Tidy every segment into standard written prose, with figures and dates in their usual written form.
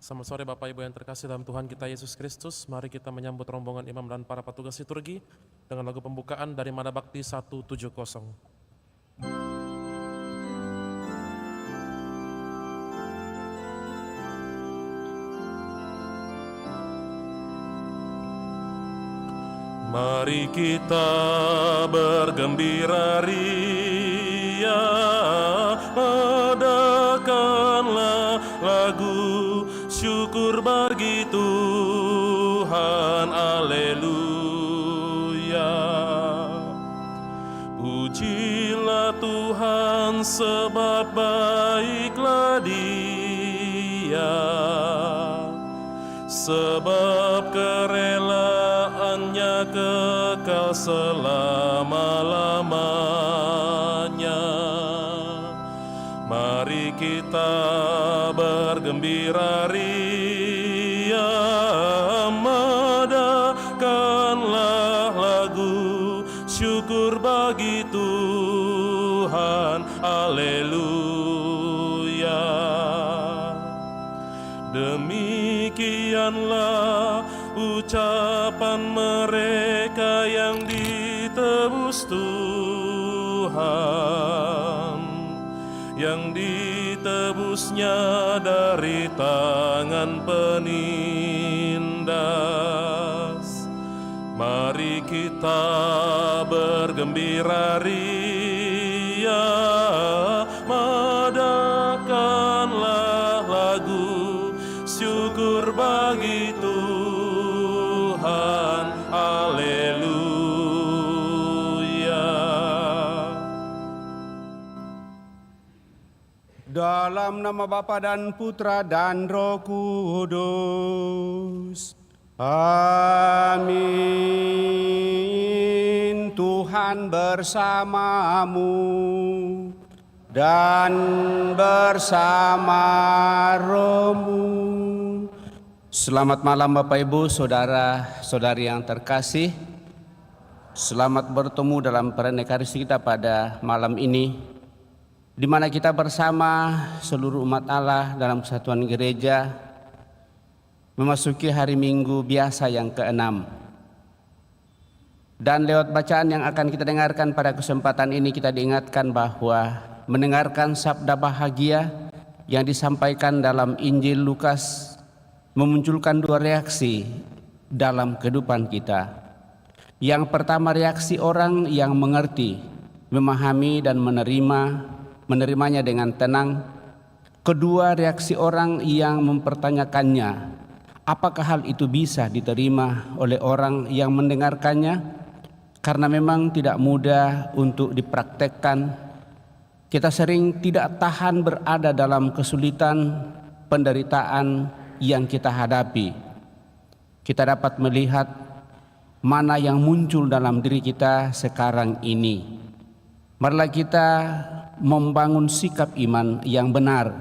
Selamat sore Bapak Ibu yang terkasih dalam Tuhan kita Yesus Kristus. Mari kita menyambut rombongan imam dan para petugas liturgi dengan lagu pembukaan dari Mada Bakti 170. Mari kita bergembira ria, adakanlah lagu syukur bagi Tuhan, haleluya. Pujilah Tuhan sebab baiklah Dia, sebab kerelaannya kekal selama-lamanya. Mari kita bergembira ria, adakanlah lagu syukur bagi Tuhan, haleluya. Demikianlah ucapan mereka yang ditebus Tuhan, yang ditebusnya dari tangan penindas. Mari kita bergembira ria, adakanlah lagu syukur bagi Tuhan, haleluya. Dalam nama Bapa dan Putra dan Roh Kudus. Amin. Tuhan bersamamu dan bersama rohmu. Selamat malam Bapak Ibu, saudara-saudari yang terkasih. Selamat bertemu dalam perayaan Ekaristi kita pada malam ini, di mana kita bersama seluruh umat Allah dalam kesatuan gereja memasuki hari Minggu biasa yang ke-6. Dan lewat bacaan yang akan kita dengarkan pada kesempatan ini, kita diingatkan bahwa mendengarkan sabda bahagia yang disampaikan dalam Injil Lukas memunculkan dua reaksi dalam kehidupan kita. Yang pertama, reaksi orang yang mengerti, memahami dan menerimanya dengan tenang. Kedua, reaksi orang yang mempertanyakannya, apakah hal itu bisa diterima oleh orang yang mendengarkannya? Karena memang tidak mudah untuk dipraktekkan. Kita sering tidak tahan berada dalam kesulitan, penderitaan yang kita hadapi. Kita dapat melihat mana yang muncul dalam diri kita sekarang ini. Marilah kita membangun sikap iman yang benar,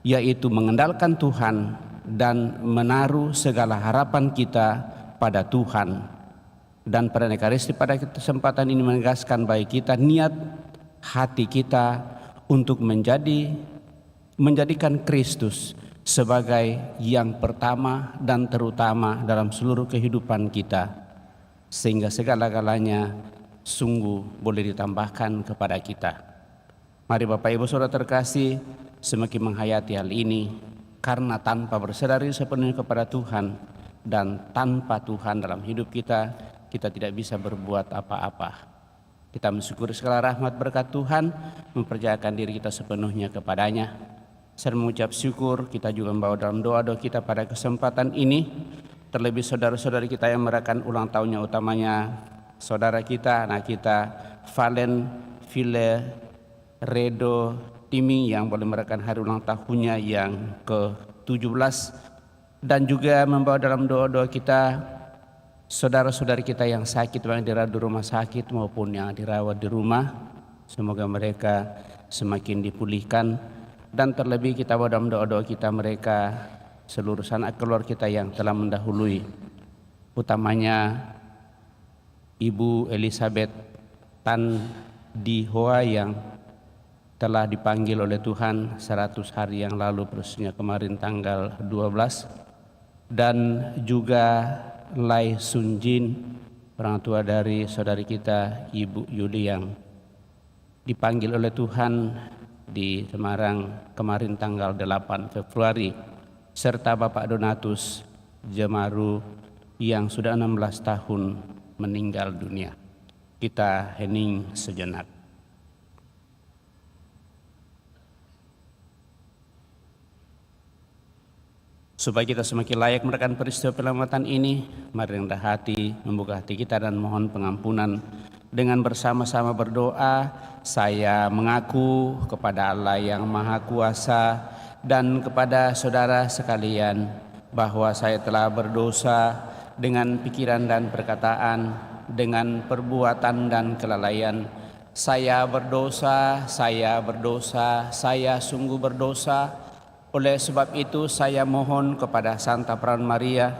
yaitu mengandalkan Tuhan dan menaruh segala harapan kita pada Tuhan. Dan perayaan Ekaristi pada kesempatan ini menegaskan bagi kita niat hati kita untuk menjadikan Kristus sebagai yang pertama dan terutama dalam seluruh kehidupan kita, sehingga segala-galanya sungguh boleh ditambahkan kepada kita. Mari Bapak Ibu Saudara terkasih, semakin menghayati hal ini, karena tanpa berserah diri sepenuhnya kepada Tuhan dan tanpa Tuhan dalam hidup kita, kita tidak bisa berbuat apa-apa. Kita mensyukuri segala rahmat berkat Tuhan, mempercayakan diri kita sepenuhnya kepadanya. Saya mengucap syukur, kita juga membawa dalam doa-doa kita pada kesempatan ini, terlebih saudara-saudari kita yang merayakan ulang tahunnya, utamanya saudara kita, anak kita, Valen Ville Redo Timi yang boleh merayakan hari ulang tahunnya yang ke-17, dan juga membawa dalam doa-doa kita saudara-saudari kita yang sakit, yang dirawat di rumah sakit maupun yang dirawat di rumah. Semoga mereka semakin dipulihkan, dan terlebih kita bawa dalam doa-doa kita mereka, seluruh sanak keluarga kita yang telah mendahului, utamanya Ibu Elizabeth Tan Di Hoa yang telah dipanggil oleh Tuhan 100 hari yang lalu, persisnya kemarin tanggal 12. Dan juga Lai Sunjin, orang tua dari saudari kita Ibu Yuli yang dipanggil oleh Tuhan di Semarang kemarin tanggal 8 Februari, serta Bapak Donatus Jemaru yang sudah 16 tahun meninggal dunia. Kita hening sejenak. Supaya kita semakin layak merayakan peristiwa penyelamatan ini, mari rendah hati, membuka hati kita dan mohon pengampunan. Dengan bersama-sama berdoa, saya mengaku kepada Allah yang Maha Kuasa dan kepada saudara sekalian bahwa saya telah berdosa dengan pikiran dan perkataan, dengan perbuatan dan kelalaian. Saya berdosa, saya sungguh berdosa. Oleh sebab itu saya mohon kepada Santa Perawan Maria,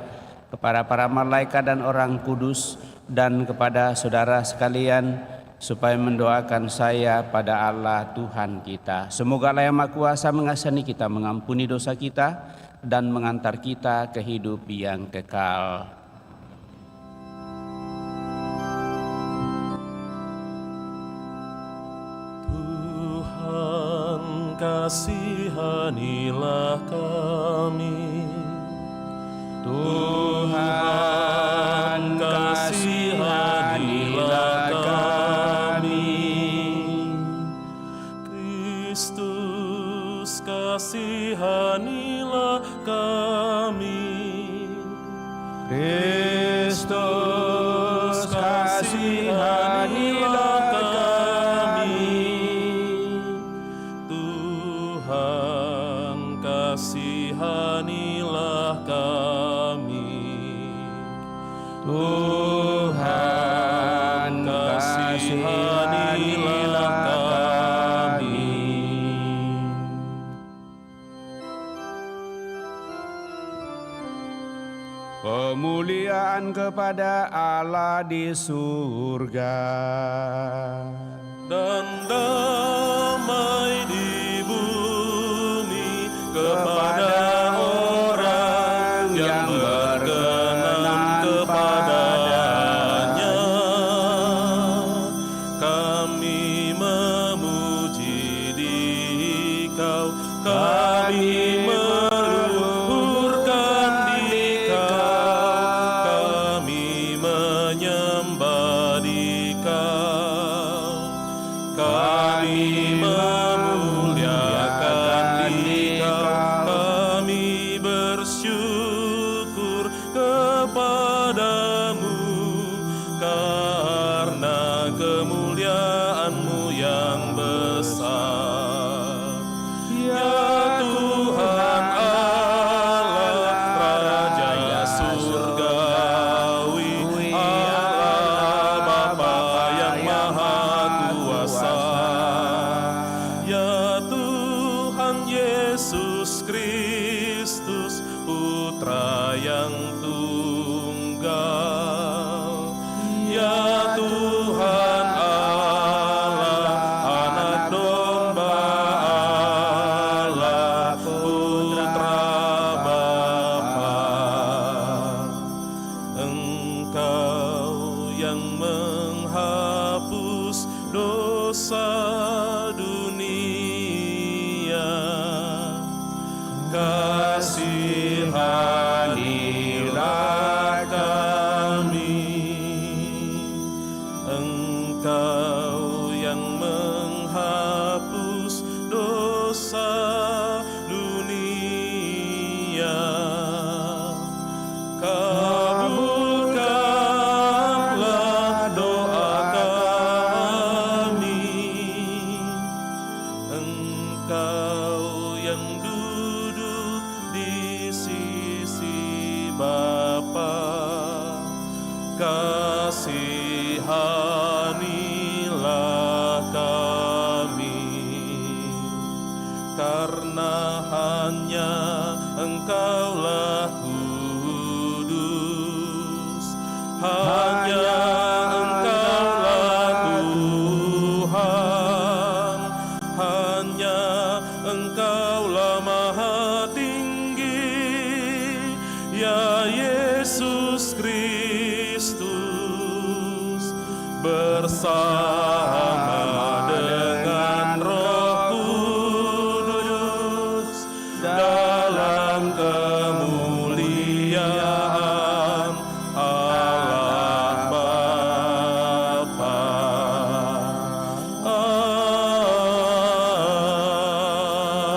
kepada para malaikat dan orang kudus, dan kepada saudara sekalian supaya mendoakan saya pada Allah Tuhan kita. Semoga Allah yang Maha Kuasa mengasihani kita, mengampuni dosa kita, dan mengantar kita ke hidup yang kekal. Tuhan, kasihanilah kami. Tuhan, kasihanilah kami. Kristus, kasihanilah kami. Kristus, kasihanilah kami. Tuhan, kasihanilah kami. Tuhan, kasihanilah kami. Kemuliaan kepada Allah di surga Dan damai di bumi kepada orang yang berkenan kepadanya. Kami memuji Dikau, kami meluhurkan Dikau, kami menyembah Dikau, kami memuliakan Dikau, kami bersyukur kepadamu karena kemuliaan-Mu yang besar. Ya Tuhan Allah, Raja Surgawi, Allah Bapa yang Maha Kuasa. Ya Tuhan Yesus Kristus, Putra yang tunggal. Ya Tuhan Allah, Anak Domba Allah, Putra Bapa. Engkau yang menghapus dosa dunia, kasihanilah kami. Engkau yang menghapus dosa dunia, kabulkanlah doa kami. Engkau yang duduk di sisi Bapa, kasihanilah kami. Karena hanya Engkaulah kudus, hanya Engkaulah Tuhan, Ya Yesus Kristus, bersama dengan Roh Kudus dalam kemuliaan Allah Bapa.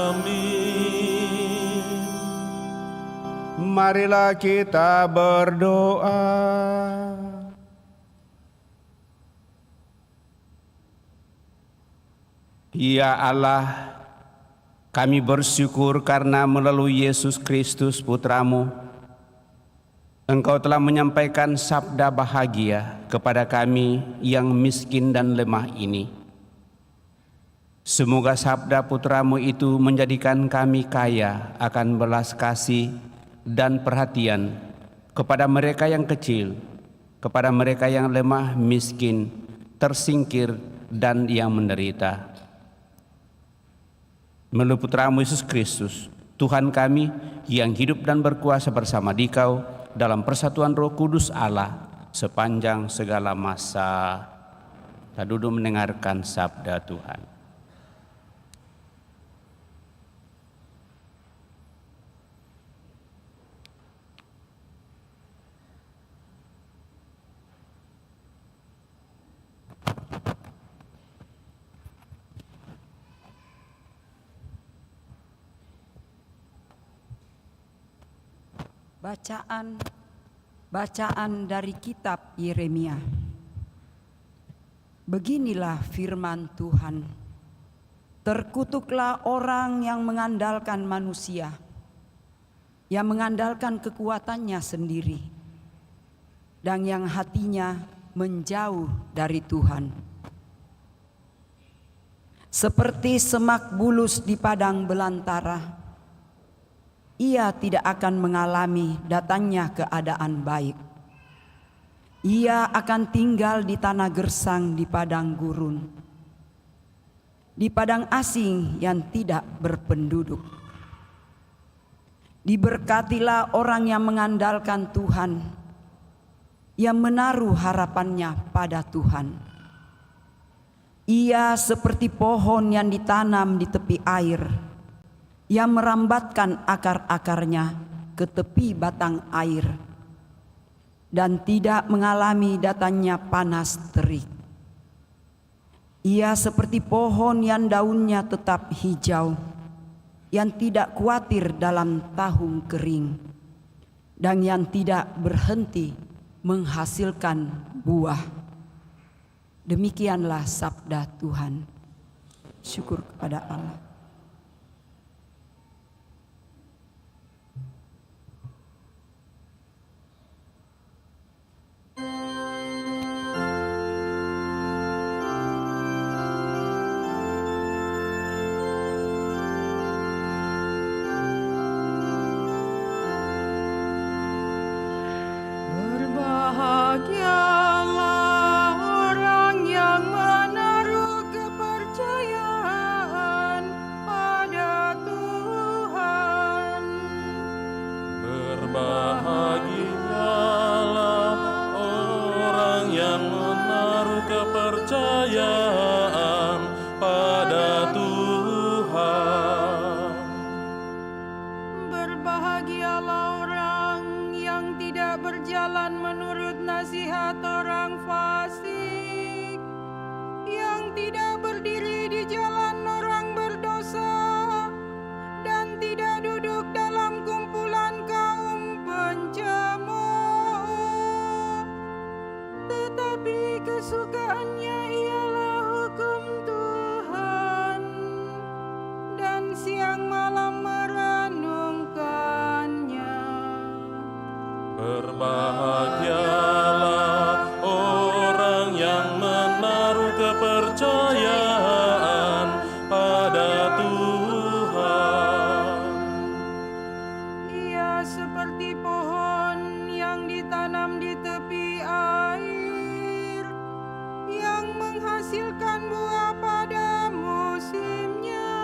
Amin. Marilah kita berdoa. Ya Allah, kami bersyukur karena melalui Yesus Kristus Putramu, Engkau telah menyampaikan sabda bahagia kepada kami yang miskin dan lemah ini. Semoga sabda Putramu itu menjadikan kami kaya akan belas kasih dan perhatian kepada mereka yang kecil, kepada mereka yang lemah, miskin, tersingkir, dan yang menderita. Melalui Putramu Yesus Kristus, Tuhan kami yang hidup dan berkuasa bersama Dikau dalam persatuan Roh Kudus Allah sepanjang segala masa. Kita duduk mendengarkan sabda Tuhan. Bacaan dari kitab Yeremia. Beginilah firman Tuhan. Terkutuklah orang yang mengandalkan manusia, yang mengandalkan kekuatannya sendiri, dan yang hatinya menjauh dari Tuhan. Seperti semak bulus di padang belantara, ia tidak akan mengalami datangnya keadaan baik. Ia akan tinggal di tanah gersang di padang gurun, di padang asing yang tidak berpenduduk. Diberkatilah orang yang mengandalkan Tuhan, yang menaruh harapannya pada Tuhan. Ia seperti pohon yang ditanam di tepi air, yang merambatkan akar-akarnya ke tepi batang air dan tidak mengalami datangnya panas terik. Ia seperti pohon yang daunnya tetap hijau, yang tidak khawatir dalam tahun kering, dan yang tidak berhenti menghasilkan buah. Demikianlah sabda Tuhan. Syukur kepada Allah. Berbahagialah orang yang menaruh kepercayaan pada Tuhan. Berbahagialah orang yang menaruh kepercayaan pada Tuhan. Berbahagialah orang yang tidak berjalan menurut nasihat orang fasik, yang tidak berdiri di jalan orang berdosa, dan tidak duduk dalam kumpulan kaum pencemooh. Tetapi kesukaannya ialah hukum Tuhan, dan siang malam merenungkannya. Berbahagialah orang yang menaruh kepercayaan pada Tuhan. Ia seperti pohon yang ditanam di tepi air, yang menghasilkan buah pada musimnya,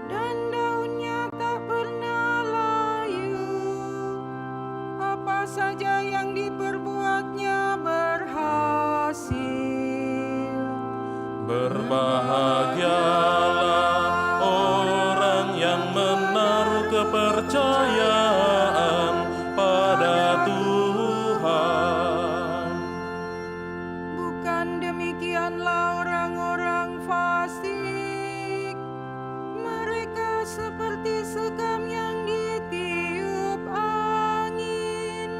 dan daunnya tak pernah layu. saja yang diperbuatnya berhasil. Berbahagialah orang yang menaruh kepercayaan pada Tuhan. Bukan demikianlah orang-orang fasik. Mereka seperti sekam yang ditiup angin.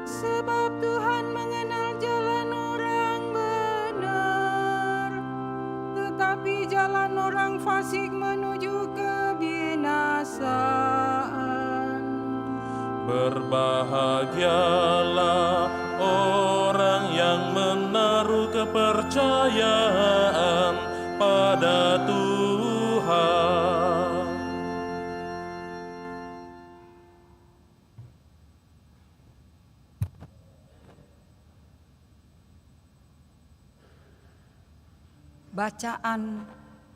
Sebab Tuhan mengenal jalan orang benar, tetapi jalan orang fasik menuju kebinasaan. Berbahagialah orang yang menaruh kepercayaan pada Tuhan. Bacaan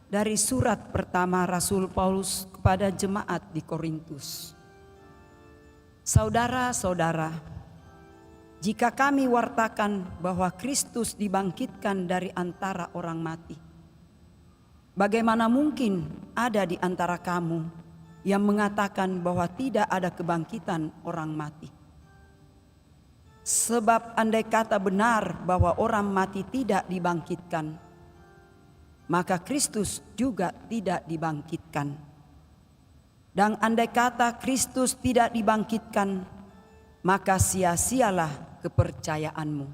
dari surat pertama Rasul Paulus kepada jemaat di Korintus. Saudara-saudara, jika kami wartakan bahwa Kristus dibangkitkan dari antara orang mati, bagaimana mungkin ada di antara kamu yang mengatakan bahwa tidak ada kebangkitan orang mati? Sebab andai kata benar bahwa orang mati tidak dibangkitkan, maka Kristus juga tidak dibangkitkan. Dan andai kata Kristus tidak dibangkitkan, maka sia-sialah kepercayaanmu.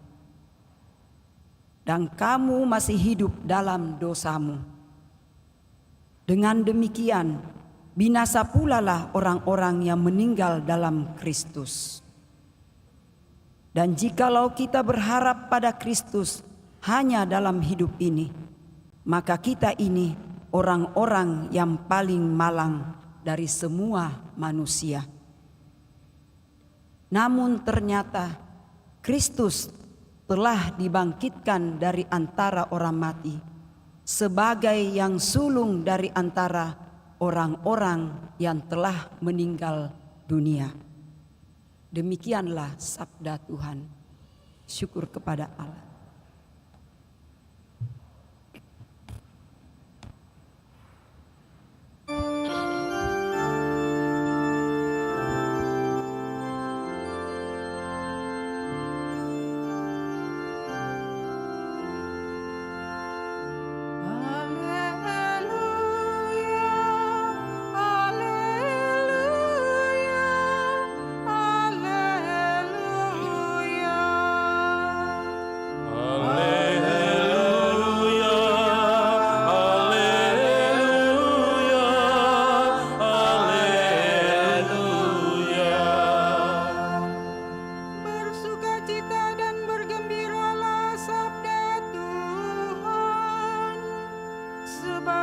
Dan kamu masih hidup dalam dosamu. Dengan demikian, binasa pula lah orang-orang yang meninggal dalam Kristus. Dan jikalau kita berharap pada Kristus hanya dalam hidup ini, maka kita ini orang-orang yang paling malang dari semua manusia. Namun ternyata Kristus telah dibangkitkan dari antara orang mati sebagai yang sulung dari antara orang-orang yang telah meninggal dunia. Demikianlah sabda Tuhan. Syukur kepada Allah.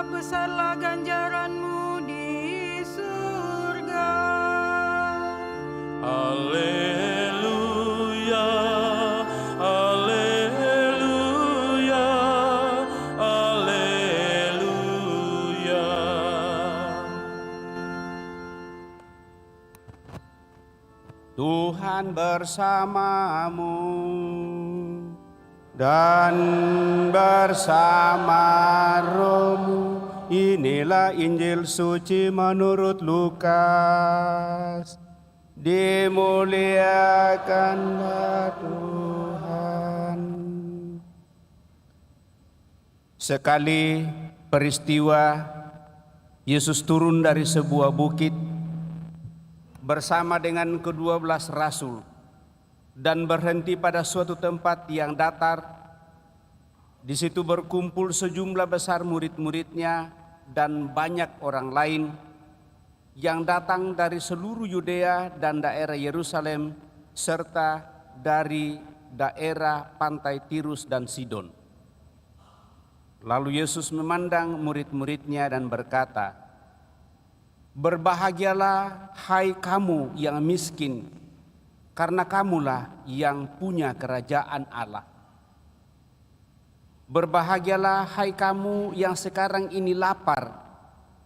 Besarlah ganjaranmu di surga. Haleluya, haleluya, haleluya. Tuhan bersamamu dan bersama rohmu. Inilah Injil suci menurut Lukas. Dimuliakanlah Tuhan. Sekali peristiwa Yesus turun dari sebuah bukit bersama dengan ke-12 rasul dan berhenti pada suatu tempat yang datar. Di situ berkumpul sejumlah besar murid-muridnya dan banyak orang lain yang datang dari seluruh Yudea dan daerah Yerusalem serta dari daerah pantai Tirus dan Sidon. Lalu Yesus memandang murid-muridnya dan berkata, "Berbahagialah hai kamu yang miskin, karena kamulah yang punya kerajaan Allah. Berbahagialah hai kamu yang sekarang ini lapar,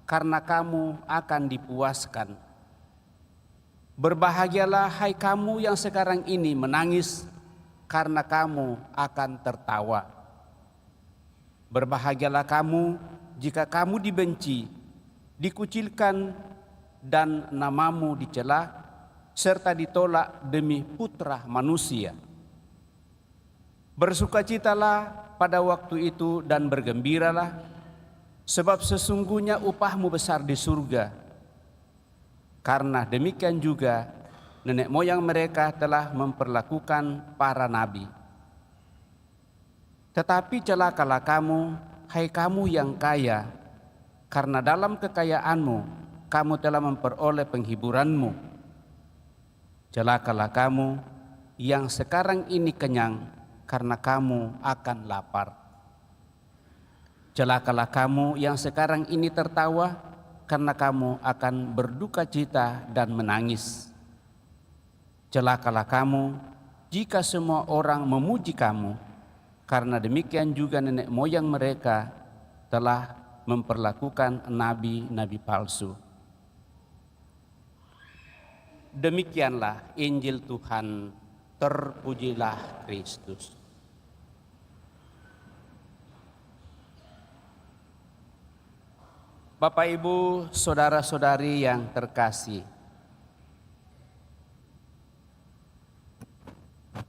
karena kamu akan dipuaskan. Berbahagialah hai kamu yang sekarang ini menangis, karena kamu akan tertawa. Berbahagialah kamu jika kamu dibenci, dikucilkan, dan namamu dicela, serta ditolak demi putra manusia. Bersukacitalah pada waktu itu dan bergembiralah, sebab sesungguhnya upahmu besar di surga. Karena demikian juga nenek moyang mereka telah memperlakukan para nabi. Tetapi celakalah kamu, hai kamu yang kaya, karena dalam kekayaanmu kamu telah memperoleh penghiburanmu. Celakalah kamu yang sekarang ini kenyang, karena kamu akan lapar. Celakalah kamu yang sekarang ini tertawa, karena kamu akan berduka cita dan menangis. Celakalah kamu jika semua orang memuji kamu, karena demikian juga nenek moyang mereka telah memperlakukan nabi-nabi palsu. Demikianlah Injil Tuhan, terpujilah Kristus. Bapak, Ibu, saudara-saudari yang terkasih,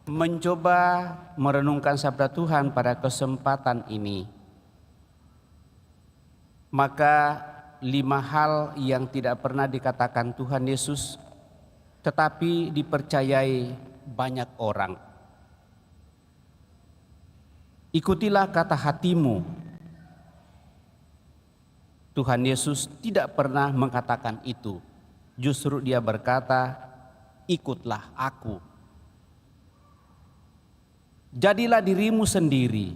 mencoba merenungkan sabda Tuhan pada kesempatan ini, maka 5 hal yang tidak pernah dikatakan Tuhan Yesus tetapi dipercayai banyak orang. Ikutilah kata hatimu. Tuhan Yesus tidak pernah mengatakan itu. Justru dia berkata, ikutlah aku. Jadilah dirimu sendiri.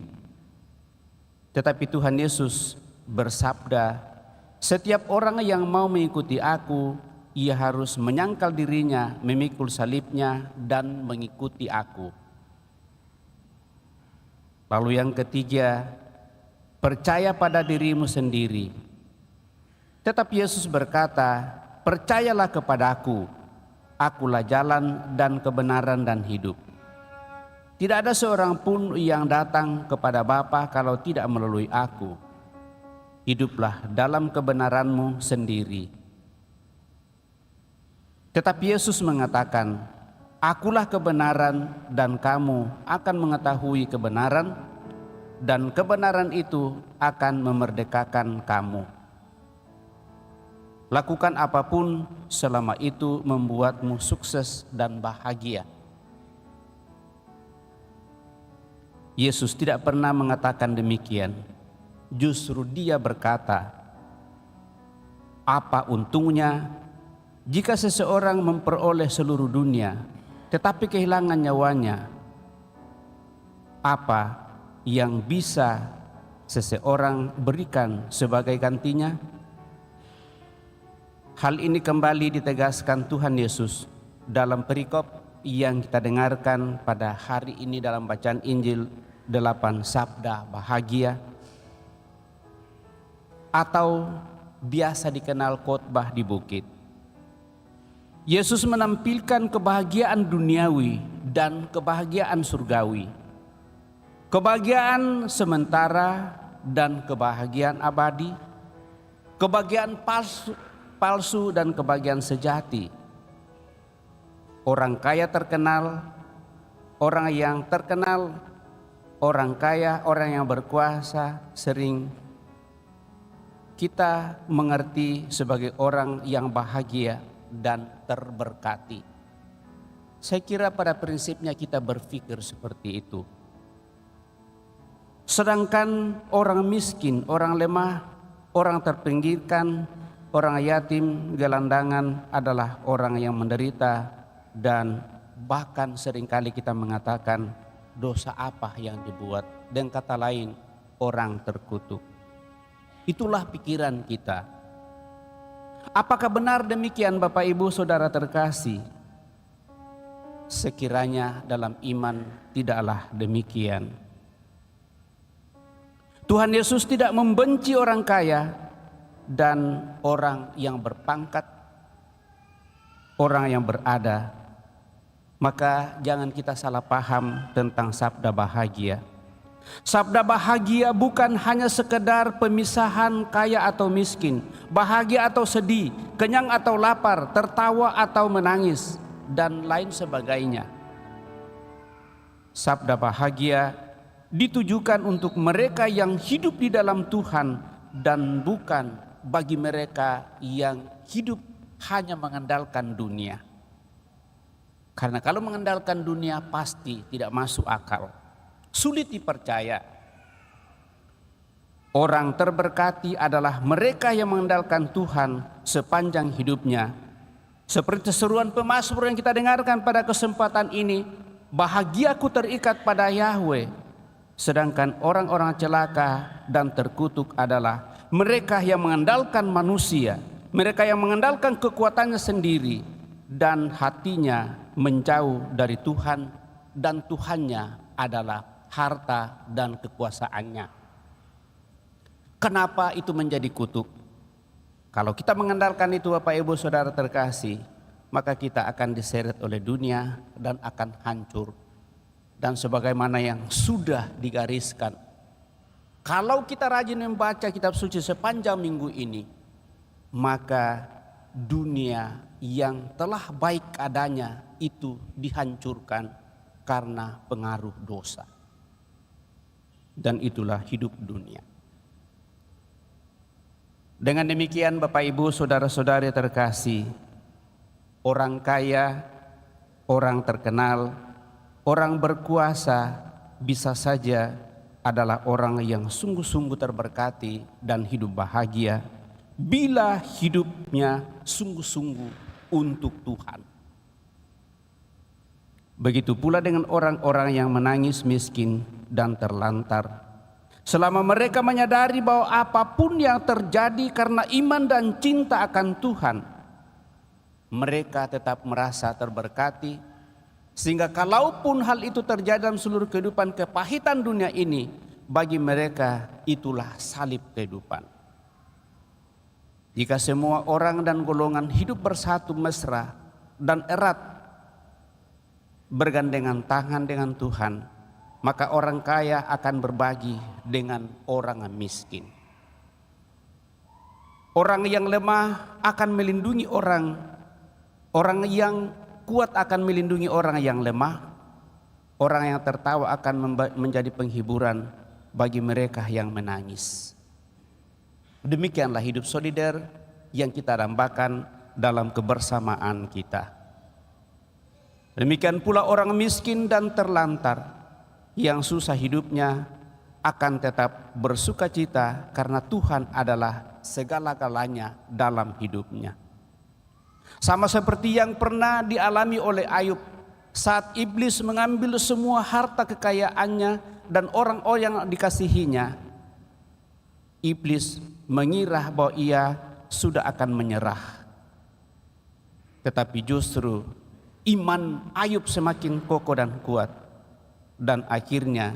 Tetapi Tuhan Yesus bersabda, setiap orang yang mau mengikuti aku, ia harus menyangkal dirinya, memikul salibnya, dan mengikuti aku. Lalu yang ketiga, percaya pada dirimu sendiri. Tetapi Yesus berkata, percayalah kepadaku, akulah jalan dan kebenaran dan hidup. Tidak ada seorang pun yang datang kepada Bapa kalau tidak melalui aku. Hiduplah dalam kebenaranmu sendiri. Tetapi Yesus mengatakan, akulah kebenaran dan kamu akan mengetahui kebenaran, dan kebenaran itu akan memerdekakan kamu. Lakukan apapun selama itu membuatmu sukses dan bahagia. Yesus tidak pernah mengatakan demikian. Justru dia berkata, apa untungnya jika seseorang memperoleh seluruh dunia tetapi kehilangan nyawanya? Apa yang bisa seseorang berikan sebagai gantinya? Hal ini kembali ditegaskan Tuhan Yesus dalam perikop yang kita dengarkan pada hari ini dalam bacaan Injil 8 Sabda Bahagia, atau biasa dikenal khotbah di bukit. Yesus menampilkan kebahagiaan duniawi dan kebahagiaan surgawi, kebahagiaan sementara dan kebahagiaan abadi, kebahagiaan palsu dan kebahagiaan sejati. Orang kaya terkenal, orang yang terkenal, orang kaya, orang yang berkuasa sering kita mengerti sebagai orang yang bahagia dan terberkati. Saya kira pada prinsipnya kita berpikir seperti itu. Sedangkan orang miskin, orang lemah, orang terpinggirkan, orang yatim, gelandangan adalah orang yang menderita, dan bahkan seringkali kita mengatakan dosa apa yang dibuat, dengan kata lain orang terkutuk. Itulah pikiran kita. Apakah benar demikian Bapak Ibu Saudara terkasih? Sekiranya dalam iman tidaklah demikian. Tuhan Yesus tidak membenci orang kaya dan orang yang berpangkat. orang yang berada, maka jangan kita salah paham tentang sabda bahagia. Sabda bahagia bukan hanya sekedar pemisahan kaya atau miskin, bahagia atau sedih, kenyang atau lapar, tertawa atau menangis, dan lain sebagainya. Sabda bahagia ditujukan untuk mereka yang hidup di dalam Tuhan dan bukan bagi mereka yang hidup hanya mengandalkan dunia. Karena kalau mengandalkan dunia pasti tidak masuk akal, sulit dipercaya. Orang terberkati adalah mereka yang mengandalkan Tuhan sepanjang hidupnya. Seperti seruan pemazmur yang kita dengarkan pada kesempatan ini, bahagiaku terikat pada Yahweh. Sedangkan orang-orang celaka dan terkutuk adalah mereka yang mengandalkan manusia, mereka yang mengandalkan kekuatannya sendiri dan hatinya menjauh dari Tuhan, dan Tuhannya adalah harta dan kekuasaannya. Kenapa itu menjadi kutuk? Kalau kita mengandalkan itu, Bapak Ibu Saudara terkasih, maka kita akan diseret oleh dunia dan akan hancur. Dan sebagaimana yang sudah digariskan, kalau kita rajin membaca kitab suci sepanjang minggu ini, maka dunia yang telah baik adanya itu dihancurkan karena pengaruh dosa. Dan itulah hidup dunia. Dengan demikian Bapak Ibu Saudara-saudari terkasih, orang kaya, orang terkenal, orang berkuasa bisa saja adalah orang yang sungguh-sungguh terberkati dan hidup bahagia bila hidupnya sungguh-sungguh untuk Tuhan. Begitu pula dengan orang-orang yang menangis miskin dan terlantar. Selama mereka menyadari bahwa apapun yang terjadi karena iman dan cinta akan Tuhan, mereka tetap merasa terberkati. Sehingga kalaupun hal itu terjadi dalam seluruh kehidupan kepahitan dunia ini, bagi mereka itulah salib kehidupan. Jika semua orang dan golongan hidup bersatu mesra dan erat bergandengan tangan dengan Tuhan, maka orang kaya akan berbagi dengan orang miskin. Orang yang lemah akan melindungi orang yang kuat akan melindungi orang yang lemah. Orang yang tertawa akan menjadi penghiburan bagi mereka yang menangis. Demikianlah hidup solider yang kita dambakan dalam kebersamaan kita. Demikian pula orang miskin dan terlantar yang susah hidupnya akan tetap bersuka cita karena Tuhan adalah segala-galanya dalam hidupnya. Sama seperti yang pernah dialami oleh Ayub saat iblis mengambil semua harta kekayaannya dan orang-orang yang dikasihinya. Iblis mengira bahwa ia sudah akan menyerah. Tetapi justru iman Ayub semakin kokoh dan kuat. Dan akhirnya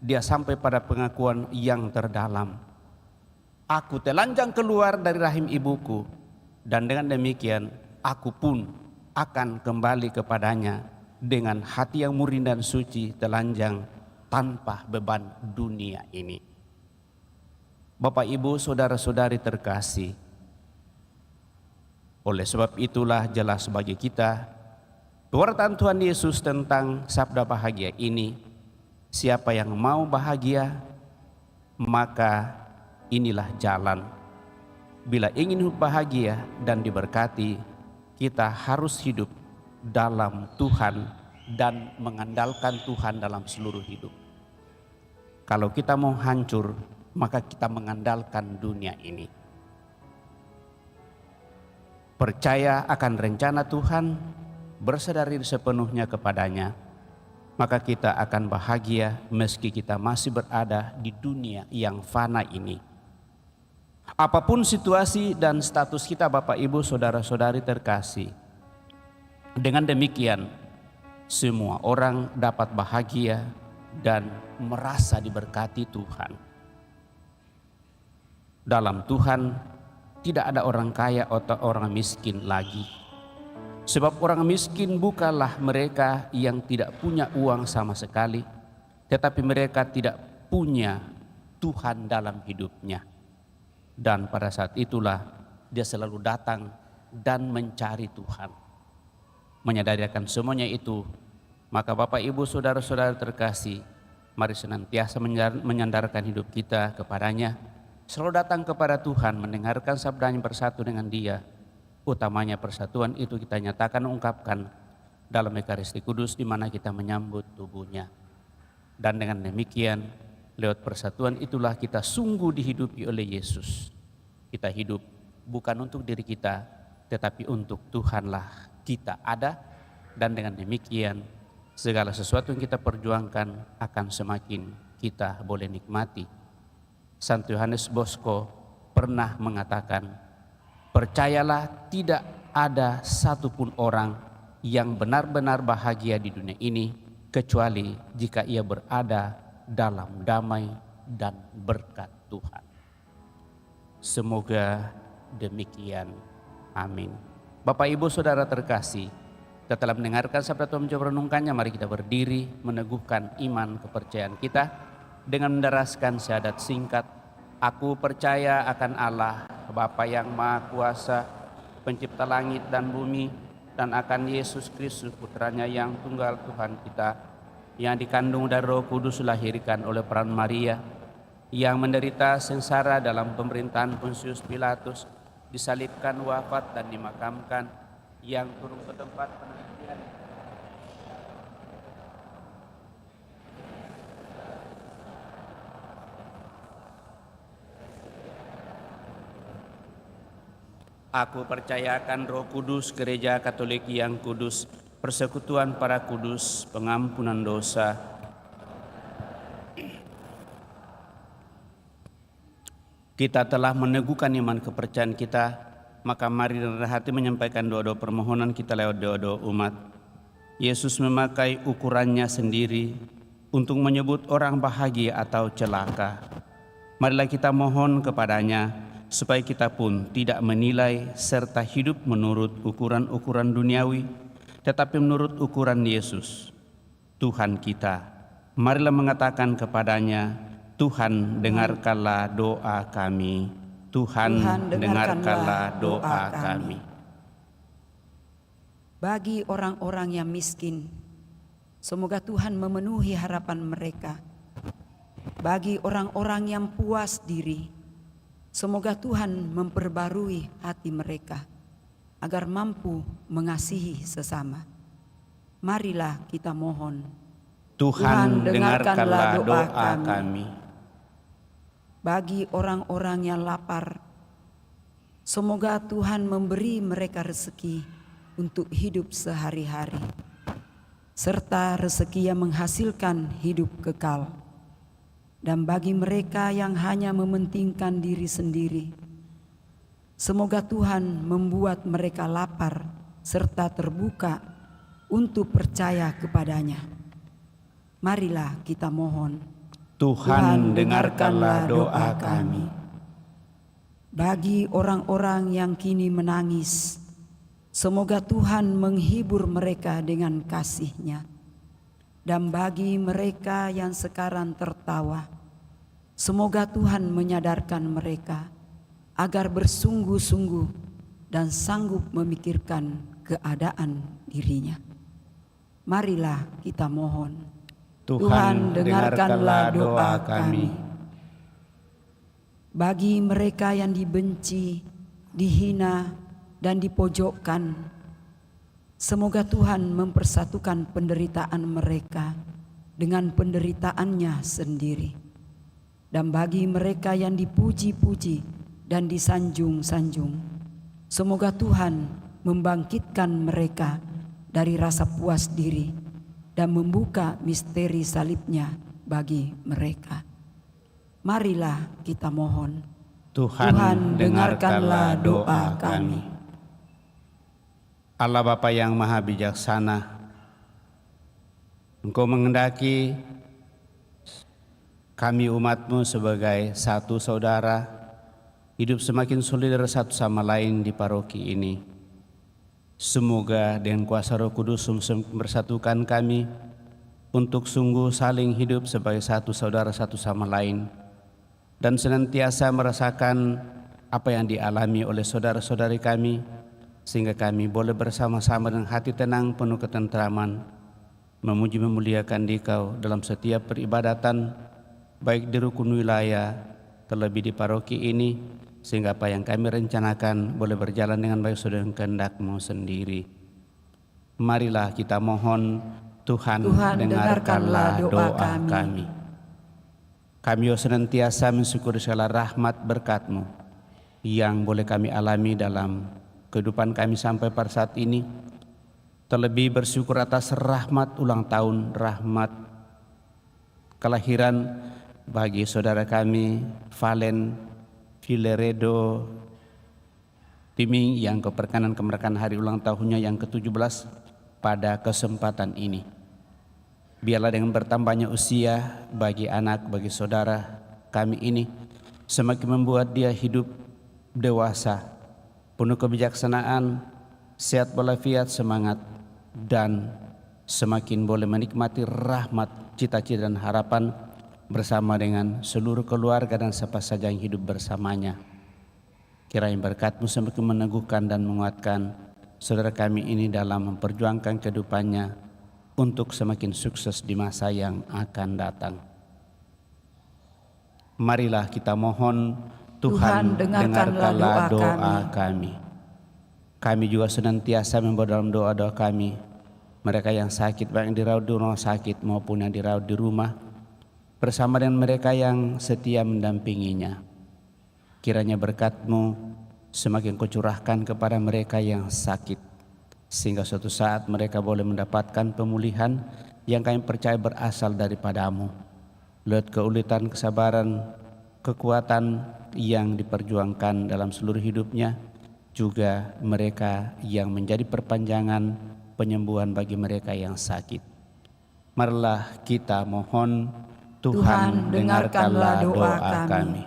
dia sampai pada pengakuan yang terdalam. Aku telanjang keluar dari rahim ibuku, dan dengan demikian aku pun akan kembali kepadanya dengan hati yang murni dan suci, telanjang tanpa beban dunia ini. Bapak Ibu Saudara-saudari terkasih, oleh sebab itulah jelas bagi kita pewartaan Tuhan Yesus tentang sabda bahagia ini. Siapa yang mau bahagia, maka inilah jalan. Bila ingin hidup bahagia dan diberkati, kita harus hidup dalam Tuhan dan mengandalkan Tuhan dalam seluruh hidup. Kalau kita mau hancur, maka kita mengandalkan dunia ini. Percaya akan rencana Tuhan, berserah diri sepenuhnya kepadanya, maka kita akan bahagia meski kita masih berada di dunia yang fana ini. Apapun situasi dan status kita Bapak Ibu Saudara-saudari terkasih, dengan demikian semua orang dapat bahagia dan merasa diberkati Tuhan. Dalam Tuhan tidak ada orang kaya atau orang miskin lagi. Sebab orang miskin bukanlah mereka yang tidak punya uang sama sekali, tetapi mereka tidak punya Tuhan dalam hidupnya. Dan pada saat itulah dia selalu datang dan mencari Tuhan. Menyadari akan semuanya itu, maka Bapak Ibu saudara-saudara terkasih, mari senantiasa menyandarkan hidup kita kepadanya, selalu datang kepada Tuhan, mendengarkan sabdanya, bersatu dengan Dia. Utamanya persatuan itu kita nyatakan, ungkapkan dalam Ekaristi Kudus di mana kita menyambut tubuhnya. Dan dengan demikian, lewat persatuan itulah kita sungguh dihidupi oleh Yesus. Kita hidup bukan untuk diri kita, tetapi untuk Tuhanlah kita ada. Dan dengan demikian, segala sesuatu yang kita perjuangkan akan semakin kita boleh nikmati. Santo Yohanes Bosco pernah mengatakan, percayalah, tidak ada satupun orang yang benar-benar bahagia di dunia ini kecuali jika ia berada dalam damai dan berkat Tuhan. Semoga demikian. Amin. Bapak Ibu saudara terkasih, kita telah mendengarkan sabda Tuhan, mencoba renungkannya. Mari kita berdiri meneguhkan iman kepercayaan kita dengan menderaskan syahadat singkat. Aku percaya akan Allah, Bapa yang Maha Kuasa, pencipta langit dan bumi, dan akan Yesus Kristus, putranya yang tunggal Tuhan kita, yang dikandung dari Roh Kudus, dilahirkan oleh peran Maria, yang menderita sengsara dalam pemerintahan Pontius Pilatus, disalibkan, wafat dan dimakamkan, yang turun ke tempat penantian. Aku percayakan Roh Kudus, Gereja Katolik yang kudus, persekutuan para kudus, pengampunan dosa. Kita telah meneguhkan iman kepercayaan kita, maka mari dengan hati menyampaikan doa-doa permohonan kita lewat doa-doa umat. Yesus memakai ukurannya sendiri untuk menyebut orang bahagia atau celaka. Marilah kita mohon kepadanya supaya kita pun tidak menilai serta hidup menurut ukuran-ukuran duniawi, tetapi menurut ukuran Yesus, Tuhan kita. Marilah mengatakan kepadanya, Tuhan dengarkanlah doa kami. Tuhan dengarkanlah doa kami. Bagi orang-orang yang miskin, semoga Tuhan memenuhi harapan mereka. Bagi orang-orang yang puas diri, semoga Tuhan memperbarui hati mereka agar mampu mengasihi sesama. Marilah kita mohon. Tuhan dengarkanlah doa kami. Bagi orang-orang yang lapar, semoga Tuhan memberi mereka rezeki untuk hidup sehari-hari, serta rezeki yang menghasilkan hidup kekal. Dan bagi mereka yang hanya mementingkan diri sendiri, semoga Tuhan membuat mereka lapar serta terbuka untuk percaya kepadanya. Marilah kita mohon. Tuhan dengarkanlah doa kami. Bagi orang-orang yang kini menangis, semoga Tuhan menghibur mereka dengan kasih-Nya. Dan bagi mereka yang sekarang tertawa, semoga Tuhan menyadarkan mereka agar bersungguh-sungguh dan sanggup memikirkan keadaan dirinya. Marilah kita mohon. Tuhan dengarkanlah doa kami. Bagi mereka yang dibenci, dihina, dan dipojokkan, semoga Tuhan mempersatukan penderitaan mereka dengan penderitaannya sendiri. Dan bagi mereka yang dipuji-puji dan disanjung-sanjung, semoga Tuhan membangkitkan mereka dari rasa puas diri dan membuka misteri salibnya bagi mereka. Marilah kita mohon. Tuhan dengarkanlah doa kami. Allah Bapa yang Maha Bijaksana, Engkau menghendaki kami umat-Mu sebagai satu saudara hidup semakin solidar satu sama lain di paroki ini. Semoga dengan kuasa Roh Kudus mempersatukan kami untuk sungguh saling hidup sebagai satu saudara satu sama lain dan senantiasa merasakan apa yang dialami oleh saudara-saudari kami, sehingga kami boleh bersama-sama dengan hati tenang penuh ketentraman memuji memuliakan Dikau dalam setiap peribadatan, baik di rukun wilayah terlebih di paroki ini, sehingga apa yang kami rencanakan boleh berjalan dengan baik sesuai dengan kehendak-Mu sendiri. Marilah kita mohon Tuhan dengarkanlah doa kami. Kami senantiasa mensyukuri segala rahmat berkat-Mu yang boleh kami alami dalam kehidupan kami sampai pada saat ini. Terlebih bersyukur atas rahmat ulang tahun, rahmat kelahiran bagi saudara kami Valen Fileredo Timing yang keperkanan kemerdekaan hari ulang tahunnya yang ke-17 pada kesempatan ini. Biarlah dengan bertambahnya usia bagi anak, bagi saudara kami ini semakin membuat dia hidup dewasa, penuh kebijaksanaan, sehat walafiat, semangat, dan semakin boleh menikmati rahmat, cita-cita dan harapan bersama dengan seluruh keluarga dan siapa saja yang hidup bersamanya. Kiranya berkat-Mu semakin meneguhkan dan menguatkan saudara kami ini dalam memperjuangkan kehidupannya untuk semakin sukses di masa yang akan datang. Marilah kita mohon Tuhan dengarkanlah doa kami. Kami juga senantiasa membawa dalam doa-doa kami mereka yang sakit, baik yang dirawat di rumah sakit maupun yang dirawat di rumah, bersama dengan mereka yang setia mendampinginya. Kiranya berkat-Mu semakin Kau curahkan kepada mereka yang sakit, sehingga suatu saat mereka boleh mendapatkan pemulihan yang kami percaya berasal daripada-Mu. Lewat keulitan, kesabaran, kekuatan yang diperjuangkan dalam seluruh hidupnya, juga mereka yang menjadi perpanjangan penyembuhan bagi mereka yang sakit. Marilah kita mohon Tuhan dengarkanlah doa kami.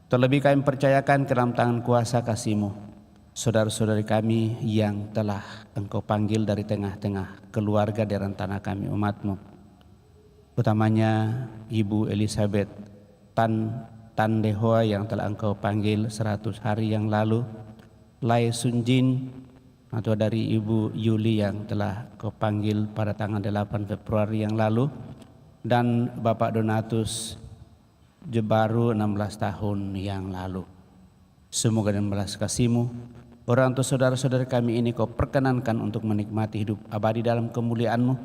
Terlebih kami percayakan ke dalam tangan kuasa kasih-Mu saudara-saudari kami yang telah Engkau panggil dari tengah-tengah keluarga dan tanah kami umat-Mu. Utamanya Ibu Elizabeth Tandehoa yang telah Engkau panggil 100 hari yang lalu, Lai Sunjin atau dari Ibu Yuli yang telah Kau panggil pada tanggal 8 Februari yang lalu, dan Bapak Donatus Jebaru 16 tahun yang lalu. Semoga dengan belas kasih-Mu orang tua saudara-saudara kami ini Kau perkenankan untuk menikmati hidup abadi dalam kemuliaan-Mu.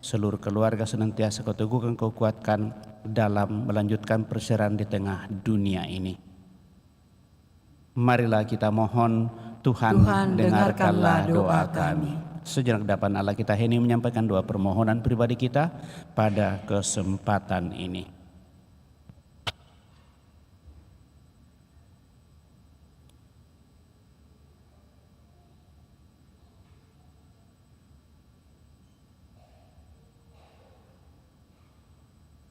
Seluruh keluarga senantiasa Kau teguhkan, Kau kuatkan dalam melanjutkan persiaran di tengah dunia ini. Marilah kita mohon Tuhan dengarkanlah doa kami. Sejenak depan Allah kita hening menyampaikan doa permohonan pribadi kita pada kesempatan ini.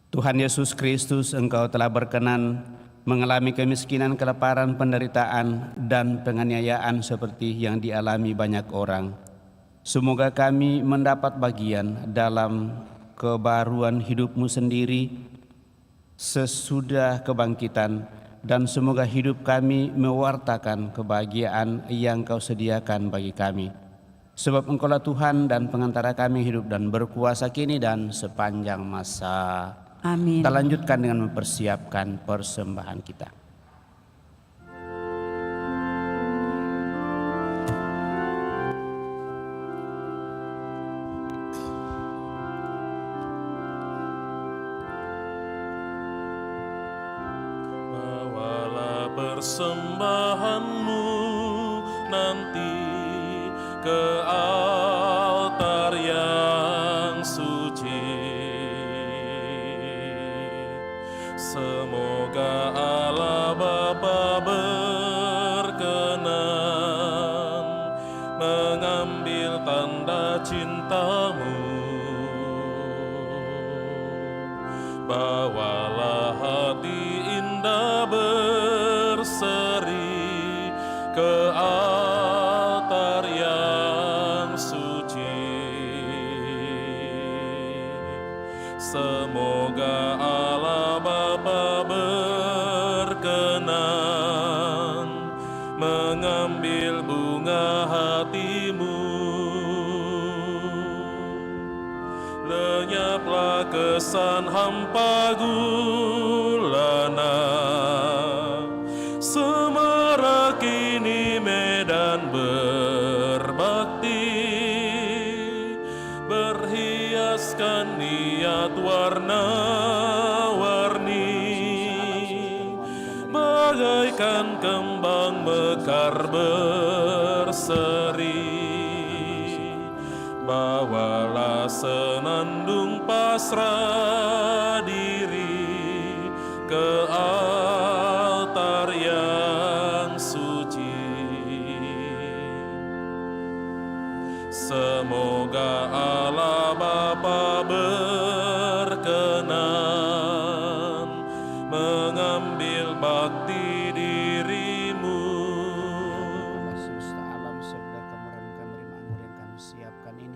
Tuhan Yesus Kristus, Engkau telah berkenan mengalami kemiskinan, kelaparan, penderitaan, dan penganiayaan seperti yang dialami banyak orang. Semoga kami mendapat bagian dalam kebaruan hidup-Mu sendiri sesudah kebangkitan, dan semoga hidup kami mewartakan kebahagiaan yang Kau sediakan bagi kami. Sebab Engkaulah Tuhan dan pengantara kami hidup dan berkuasa kini dan sepanjang masa. Amin. Kita lanjutkan dengan mempersiapkan persembahan kita. Bawalah persembahanmu nanti ke altar yang suci. Semoga Allah Bapa berkenan mengambil tanda cinta-Mu. Bawalah hati indah berseri ke altar yang Semoga Allah Bapa berkenan mengambil bunga hatimu. Lenyaplah kesan hampa gulana, semarak ini medan berbakti, berhiaskan niat warna-warni, bagaikan kembang mekar berseri. Bawalah senandung pasrah diri ke altar yang suci. Semoga Allah Bapa berkenan mengambil bakti dirimu. Allah semesta alam, sebelah kemurahan kami menerima anggur yang kami siapkan ini,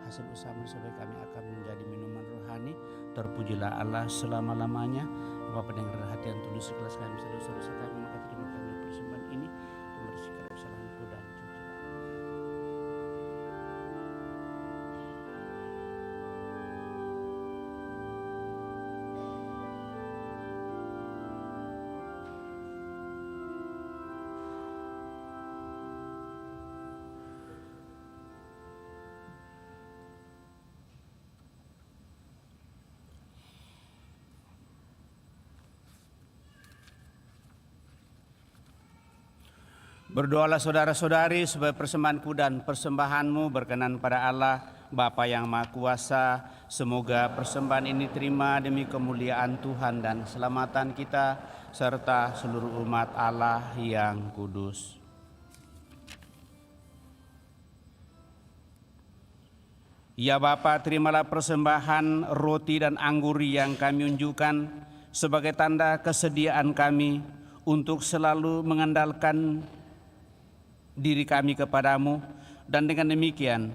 hasil usaha supaya kami akan menjadi minuman rohani. Terpujilah Allah selama-lamanya. Bapa dengan rendah hati yang tulus ikhlas kami dosa-dosa kami, maka terima kami persembahan ini, membersihkan kesalahanku dan cucilah. Berdoalah saudara-saudari supaya persembahanku dan persembahanmu berkenan pada Allah Bapa yang Maha Kuasa. Semoga persembahan ini terima demi kemuliaan Tuhan dan keselamatan kita serta seluruh umat Allah yang kudus. Ya Bapa, terimalah persembahan roti dan anggur yang kami unjukkan sebagai tanda kesediaan kami untuk selalu mengandalkan diri kami kepadamu, dan dengan demikian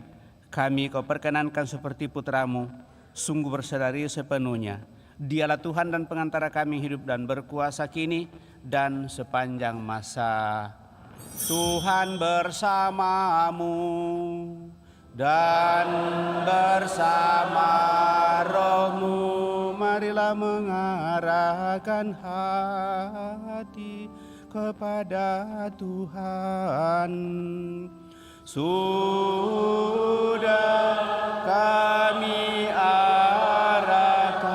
kami kau perkenankan seperti putramu, sungguh bersedari sepenuhnya. Dialah Tuhan dan pengantara kami hidup dan berkuasa kini dan sepanjang masa. Tuhan bersamamu dan bersama rohmu, marilah mengarahkan hati kepada Tuhan. Sudah kami arahkan,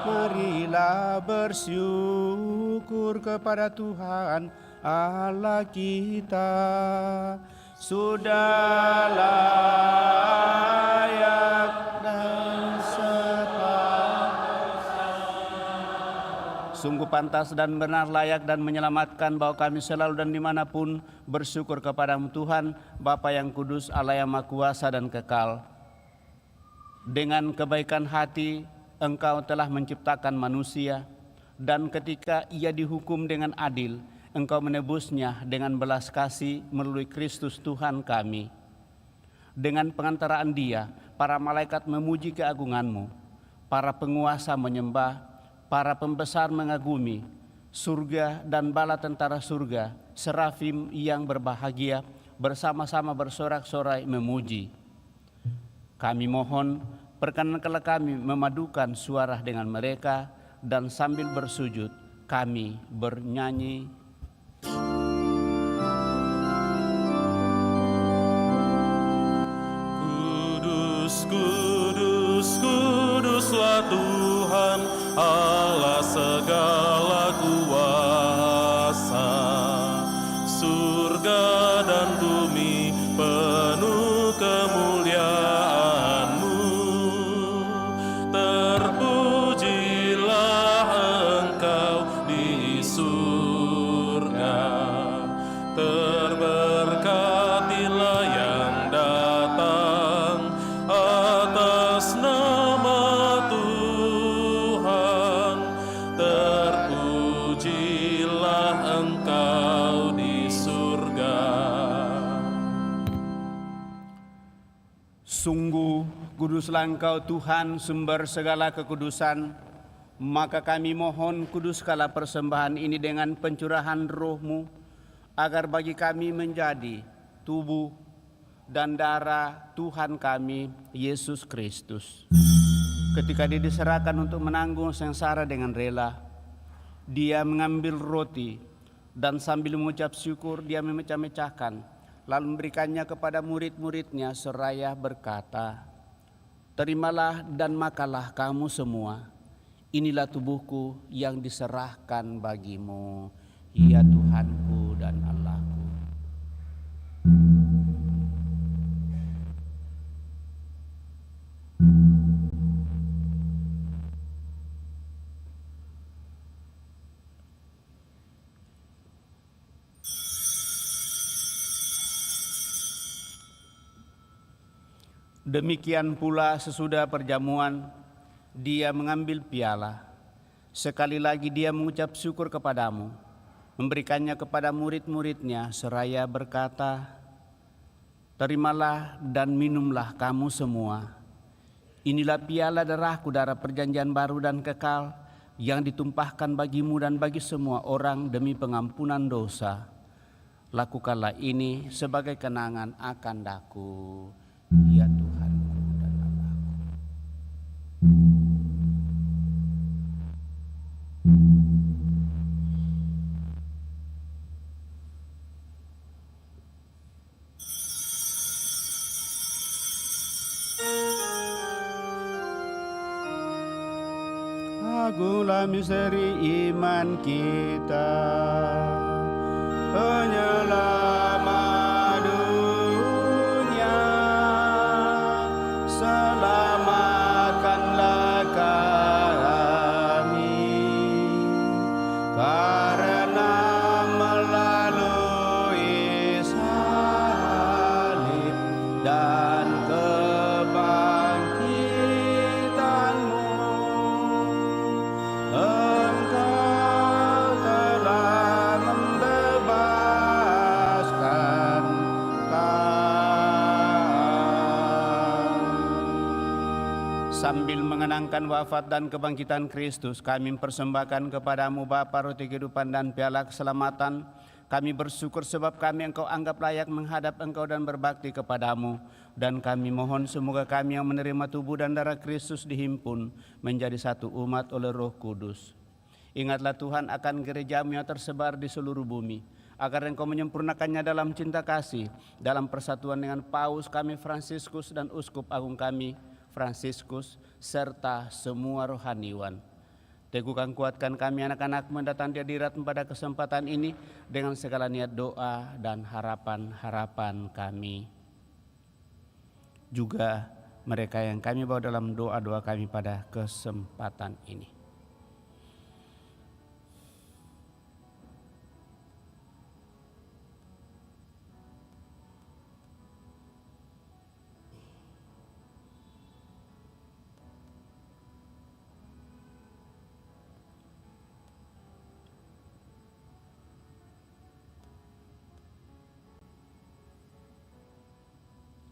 marilah bersyukur kepada Tuhan Allah kita. Sudah layak dan sungguh pantas dan benar, layak dan menyelamatkan bahwa kami selalu dan dimanapun bersyukur kepadamu Tuhan, Bapa yang kudus, Allah yang Maha Kuasa dan kekal. Dengan kebaikan hati Engkau telah menciptakan manusia, dan ketika ia dihukum dengan adil, Engkau menebusnya dengan belas kasih melalui Kristus Tuhan kami. Dengan pengantaraan Dia, para malaikat memuji keagungan-Mu, para penguasa menyembah, para pembesar mengagumi, surga dan bala tentara surga, serafim yang berbahagia bersama-sama bersorak-sorai memuji. Kami mohon, perkenankanlah kami memadukan suara dengan mereka, dan sambil bersujud kami bernyanyi. Kudus, kudus, kuduslah Tuhan Allah segala kuasa. Surga dan bumi penuh kemuliaan-Mu. Terpujilah Engkau di surga. Sungguh kuduslah Engkau Tuhan sumber segala kekudusan, maka kami mohon kuduskanlah persembahan ini dengan pencurahan roh-Mu, agar bagi kami menjadi tubuh dan darah Tuhan kami, Yesus Kristus. Ketika Dia diserahkan untuk menanggung sengsara dengan rela, Dia mengambil roti dan sambil mengucap syukur Dia memecah-mecahkan, lalu memberikannya kepada murid-muridnya seraya berkata, "Terimalah dan makanlah kamu semua, inilah tubuhku yang diserahkan bagimu, ya Tuhanku dan Allahku." Demikian pula sesudah perjamuan, Dia mengambil piala. Sekali lagi Dia mengucap syukur kepadamu, memberikannya kepada murid-muridnya seraya berkata, "Terimalah dan minumlah kamu semua. Inilah piala darahku, darah perjanjian baru dan kekal, yang ditumpahkan bagimu dan bagi semua orang demi pengampunan dosa. Lakukanlah ini sebagai kenangan akan daku, ya Tuhanku dan Allahku." Agunglah misteri iman kita, penyelamat dunia, selamatkanlah kami, karena melalui salib dan kebangkitan-Mu, Engkau telah membebaskan kami. Sambil mengenangkan wafat dan kebangkitan Kristus, kami mempersembahkan kepadamu Bapa roti kehidupan dan piala keselamatan. Kami bersyukur sebab kami Engkau anggap layak menghadap Engkau dan berbakti kepadamu. Dan kami mohon semoga kami yang menerima tubuh dan darah Kristus dihimpun menjadi satu umat oleh Roh Kudus. Ingatlah Tuhan akan gereja-Mu yang tersebar di seluruh bumi, agar Engkau menyempurnakannya dalam cinta kasih, dalam persatuan dengan Paus kami Fransiskus dan Uskup Agung kami Fransiskus, serta semua rohaniwan. Teguhkan kuatkan kami anak-anak mendatang di hadirat pada kesempatan ini dengan segala niat doa dan harapan-harapan kami. Juga mereka yang kami bawa dalam doa-doa kami pada kesempatan ini.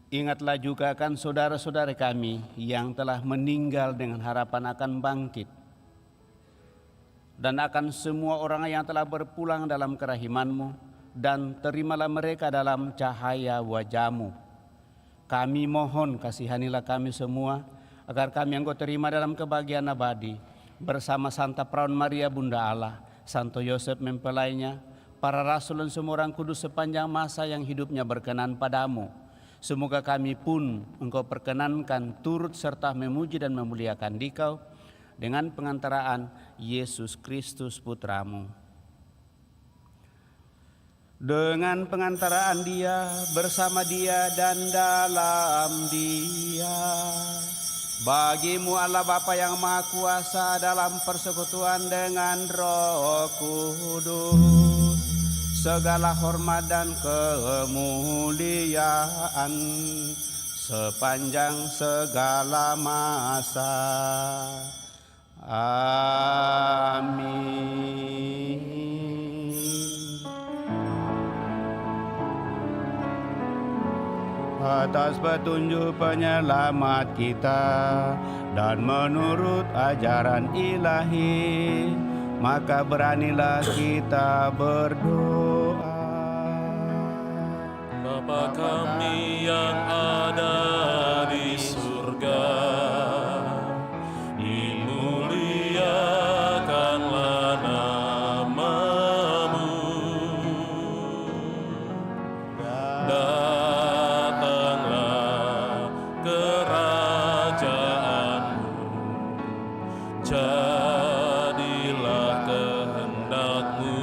Ingatlah juga akan saudara-saudara kami yang telah meninggal dengan harapan akan bangkit, dan akan semua orang yang telah berpulang dalam kerahiman-Mu, dan terimalah mereka dalam cahaya wajah-Mu. Kami mohon kasihanilah kami semua, agar kami Engkau terima dalam kebahagiaan abadi, bersama Santa Perawan Maria Bunda Allah, Santo Yosef mempelainya, para rasul dan semua orang kudus sepanjang masa yang hidupnya berkenan padamu. Semoga kami pun Engkau perkenankan turut serta memuji dan memuliakan Dikau dengan pengantaraan Yesus Kristus Putra-Mu. Dengan pengantaraan Dia, bersama Dia dan dalam Dia, bagi-Mu Allah Bapa yang Maha Kuasa dalam persekutuan dengan Roh Kudus, segala hormat dan kemuliaan sepanjang segala masa. Amin. atas petunjuk penyelamat kita dan menurut ajaran ilahi, maka beranilah kita berdoa. Bapa kami yang ada di surga, dimuliakanlah nama-Mu. Datanglah kerajaan-Mu, jadilah kehendak-Mu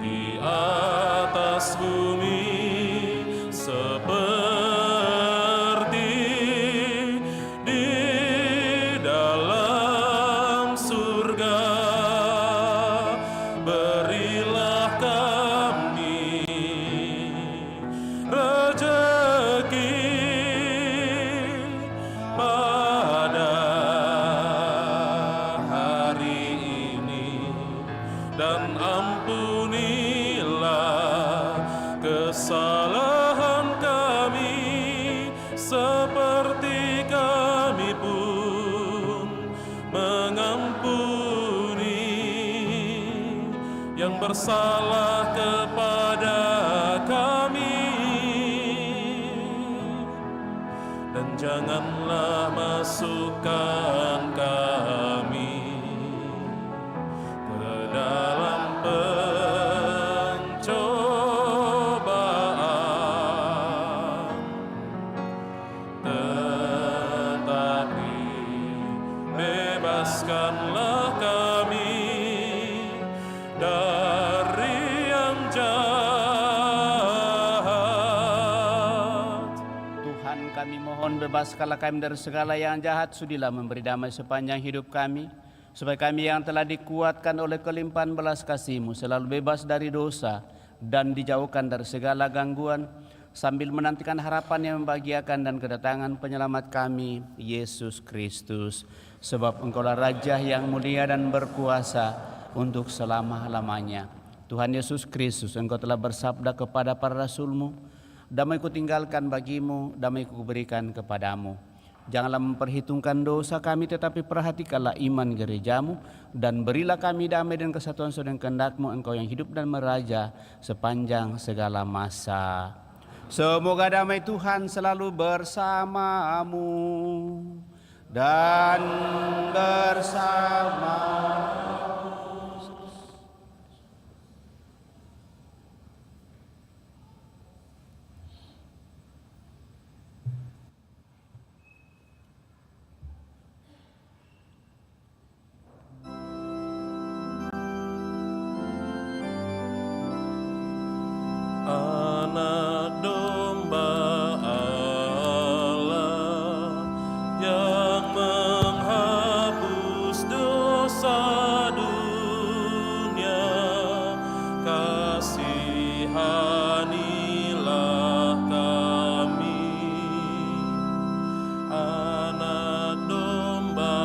di atas bumi seperti di dalam surga. Berilah kami rejeki pada hari ini, dan ampunilah kesalahan kami seperti kami pun mengampuni yang bersalah kepada kami, dan janganlah masukkan kami ke dalam pencobaan, tetapi bebaskanlah kami dari yang jahat. Tuhan, kami mohon bebaskanlah kami dari segala yang jahat, sudilah memberi damai sepanjang hidup kami, supaya kami yang telah dikuatkan oleh kelimpahan belas kasih-Mu selalu bebas dari dosa dan dijauhkan dari segala gangguan, sambil menantikan harapan yang membahagiakan dan kedatangan penyelamat kami, Yesus Kristus. Sebab Engkaulah Raja yang mulia dan berkuasa untuk selama-lamanya. Tuhan Yesus Kristus, Engkau telah bersabda kepada para rasul-Mu, damai ku tinggalkan bagimu, damai ku berikan kepadamu. Janganlah memperhitungkan dosa kami, tetapi perhatikanlah iman gereja-Mu, dan berilah kami damai dan kesatuan sesuai dengan kehendak-Mu, Engkau yang hidup dan meraja sepanjang segala masa. Semoga damai Tuhan selalu bersamamu dan bersama Anak domba Allah yang menghapus dosa dunia, kasihanilah kami. Anak domba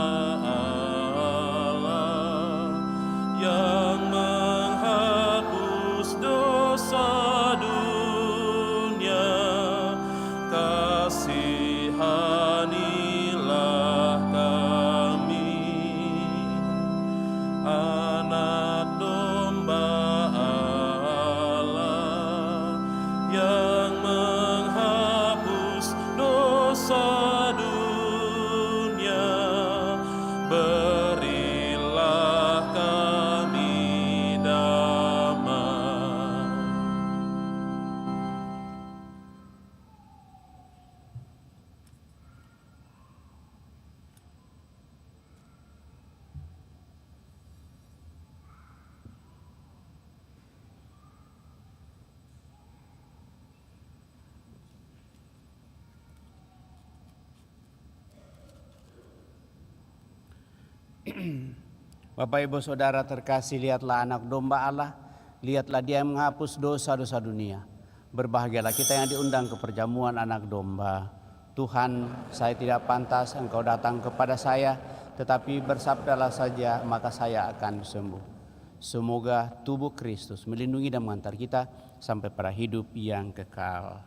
Allah yang menghapus dosa dunia, kasihanilah kami. Anak domba Allah yang menghapus dosa dunia, berilah kami damai. Bapak Ibu Saudara terkasih, lihatlah anak domba Allah, lihatlah Dia yang menghapus dosa-dosa dunia. Berbahagialah kita yang diundang ke perjamuan anak domba. Tuhan, saya tidak pantas Engkau datang kepada saya, tetapi bersabdalah saja maka saya akan sembuh. Semoga tubuh Kristus melindungi dan mengantar kita sampai pada hidup yang kekal.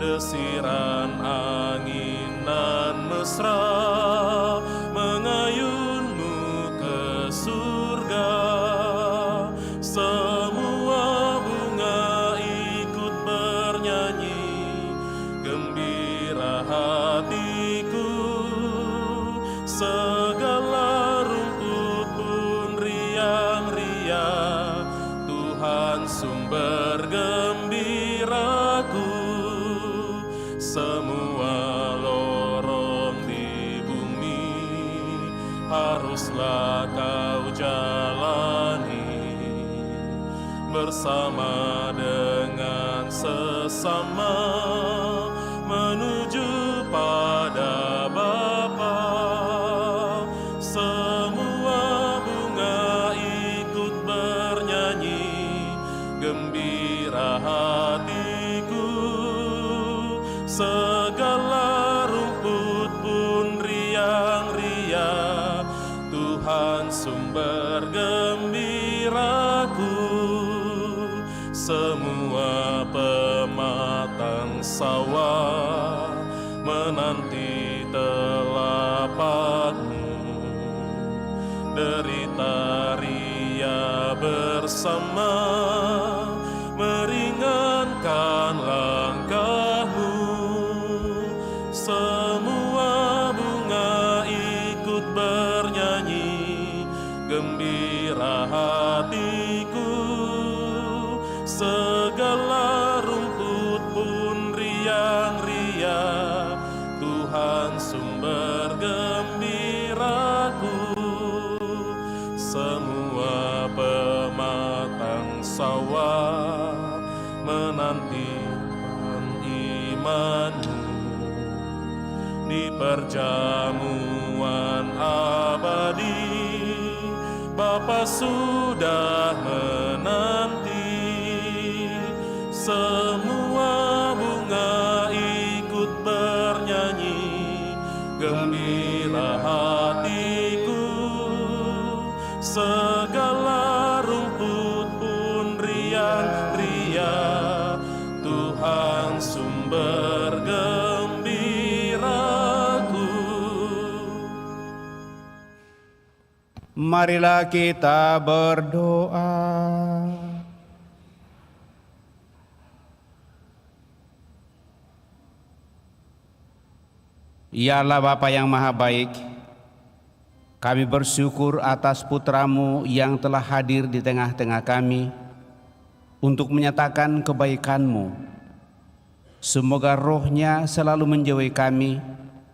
desiran angin nan mesra mengayunmu ke surga. Semua bunga ikut bernyanyi, gembira hatiku. Segala rumput pun riang-riang, Tuhan sumber gembiraku. Semua lorong di bumi haruslah kau jalani, bersama dengan sesama menuju pada Bapa. Semua bunga ikut bernyanyi, gembira hatiku. Segala rumput pun riang-riang, Tuhan sumber gembiraku. Semua pematang sawah menanti telapakmu, derita ria bersama meringankan langkahmu. Semua bunga ikut bernyanyi, gembira hatiku. Segala rumput pun riang-riang, Tuhan sumber gembiraku. Semua pematang sawah menantikan imanmu, di perjamuan abadi Bapa sudah menanti. Semua bunga ikut bernyanyi, gembira hatiku. Segala rumput pun riang-riang, Tuhan sumber gembiraku. Marilah kita berdoa. Ya Allah Bapa yang Maha Baik, kami bersyukur atas putra-Mu yang telah hadir di tengah-tengah kami untuk menyatakan kebaikan-Mu. Semoga rohnya selalu menjauhi kami,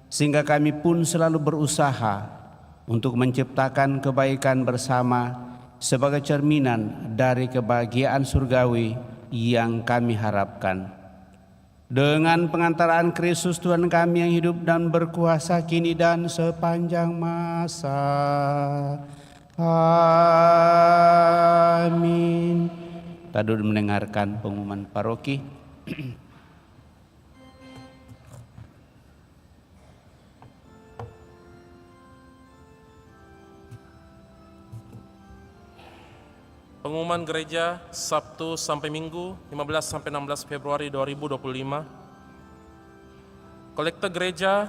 sehingga kami pun selalu berusaha untuk menciptakan kebaikan bersama sebagai cerminan dari kebahagiaan surgawi yang kami harapkan. Dengan pengantaraan Kristus Tuhan kami yang hidup dan berkuasa kini dan sepanjang masa. Amin. Kita dulu mendengarkan pengumuman paroki. Pengumuman gereja Sabtu sampai Minggu 15 sampai 16 Februari 2025. Kolekte gereja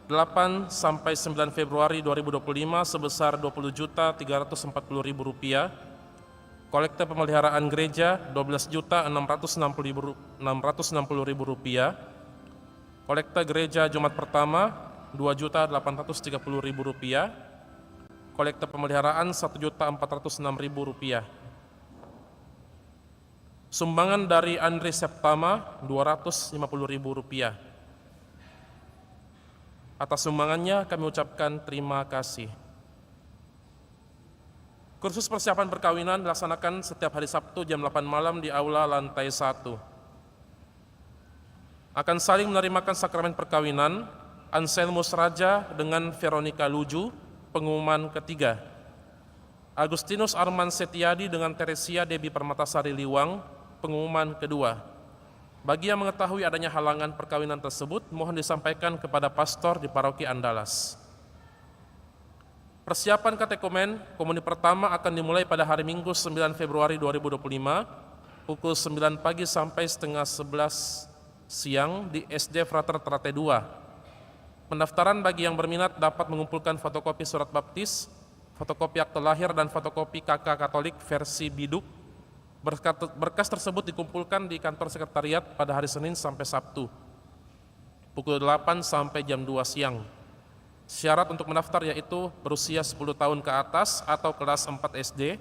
8 sampai 9 Februari 2025 sebesar Rp20.340.000. Kolekte pemeliharaan gereja Rp12.660.000. Kolekte gereja Jumat pertama Rp2.830.000. Kolekte pemeliharaan Rp1.406.000. Sumbangan dari Andre Septama Rp250.000. Atas sumbangannya kami ucapkan terima kasih. Kursus persiapan perkawinan dilaksanakan setiap hari Sabtu jam 8 malam di aula lantai 1. Akan saling menerimakan sakramen perkawinan Anselmus Raja dengan Veronica Luju, pengumuman ketiga. Agustinus Arman Setiadi dengan Teresia Debi Permatasari Liwang, pengumuman kedua. Bagi yang mengetahui adanya halangan perkawinan tersebut, mohon disampaikan kepada pastor di paroki Andalas. Persiapan katekomen komuni pertama akan dimulai pada hari Minggu 9 Februari 2025, pukul 9 pagi sampai setengah 11 siang di SD Frater Trate 2. Pendaftaran bagi yang berminat dapat mengumpulkan fotokopi surat baptis, fotokopi akte lahir, dan fotokopi KK Katolik versi biduk. Berkas tersebut dikumpulkan di kantor sekretariat pada hari Senin sampai Sabtu, pukul 8 sampai jam 2 siang. Syarat untuk mendaftar yaitu berusia 10 tahun ke atas atau kelas 4 SD.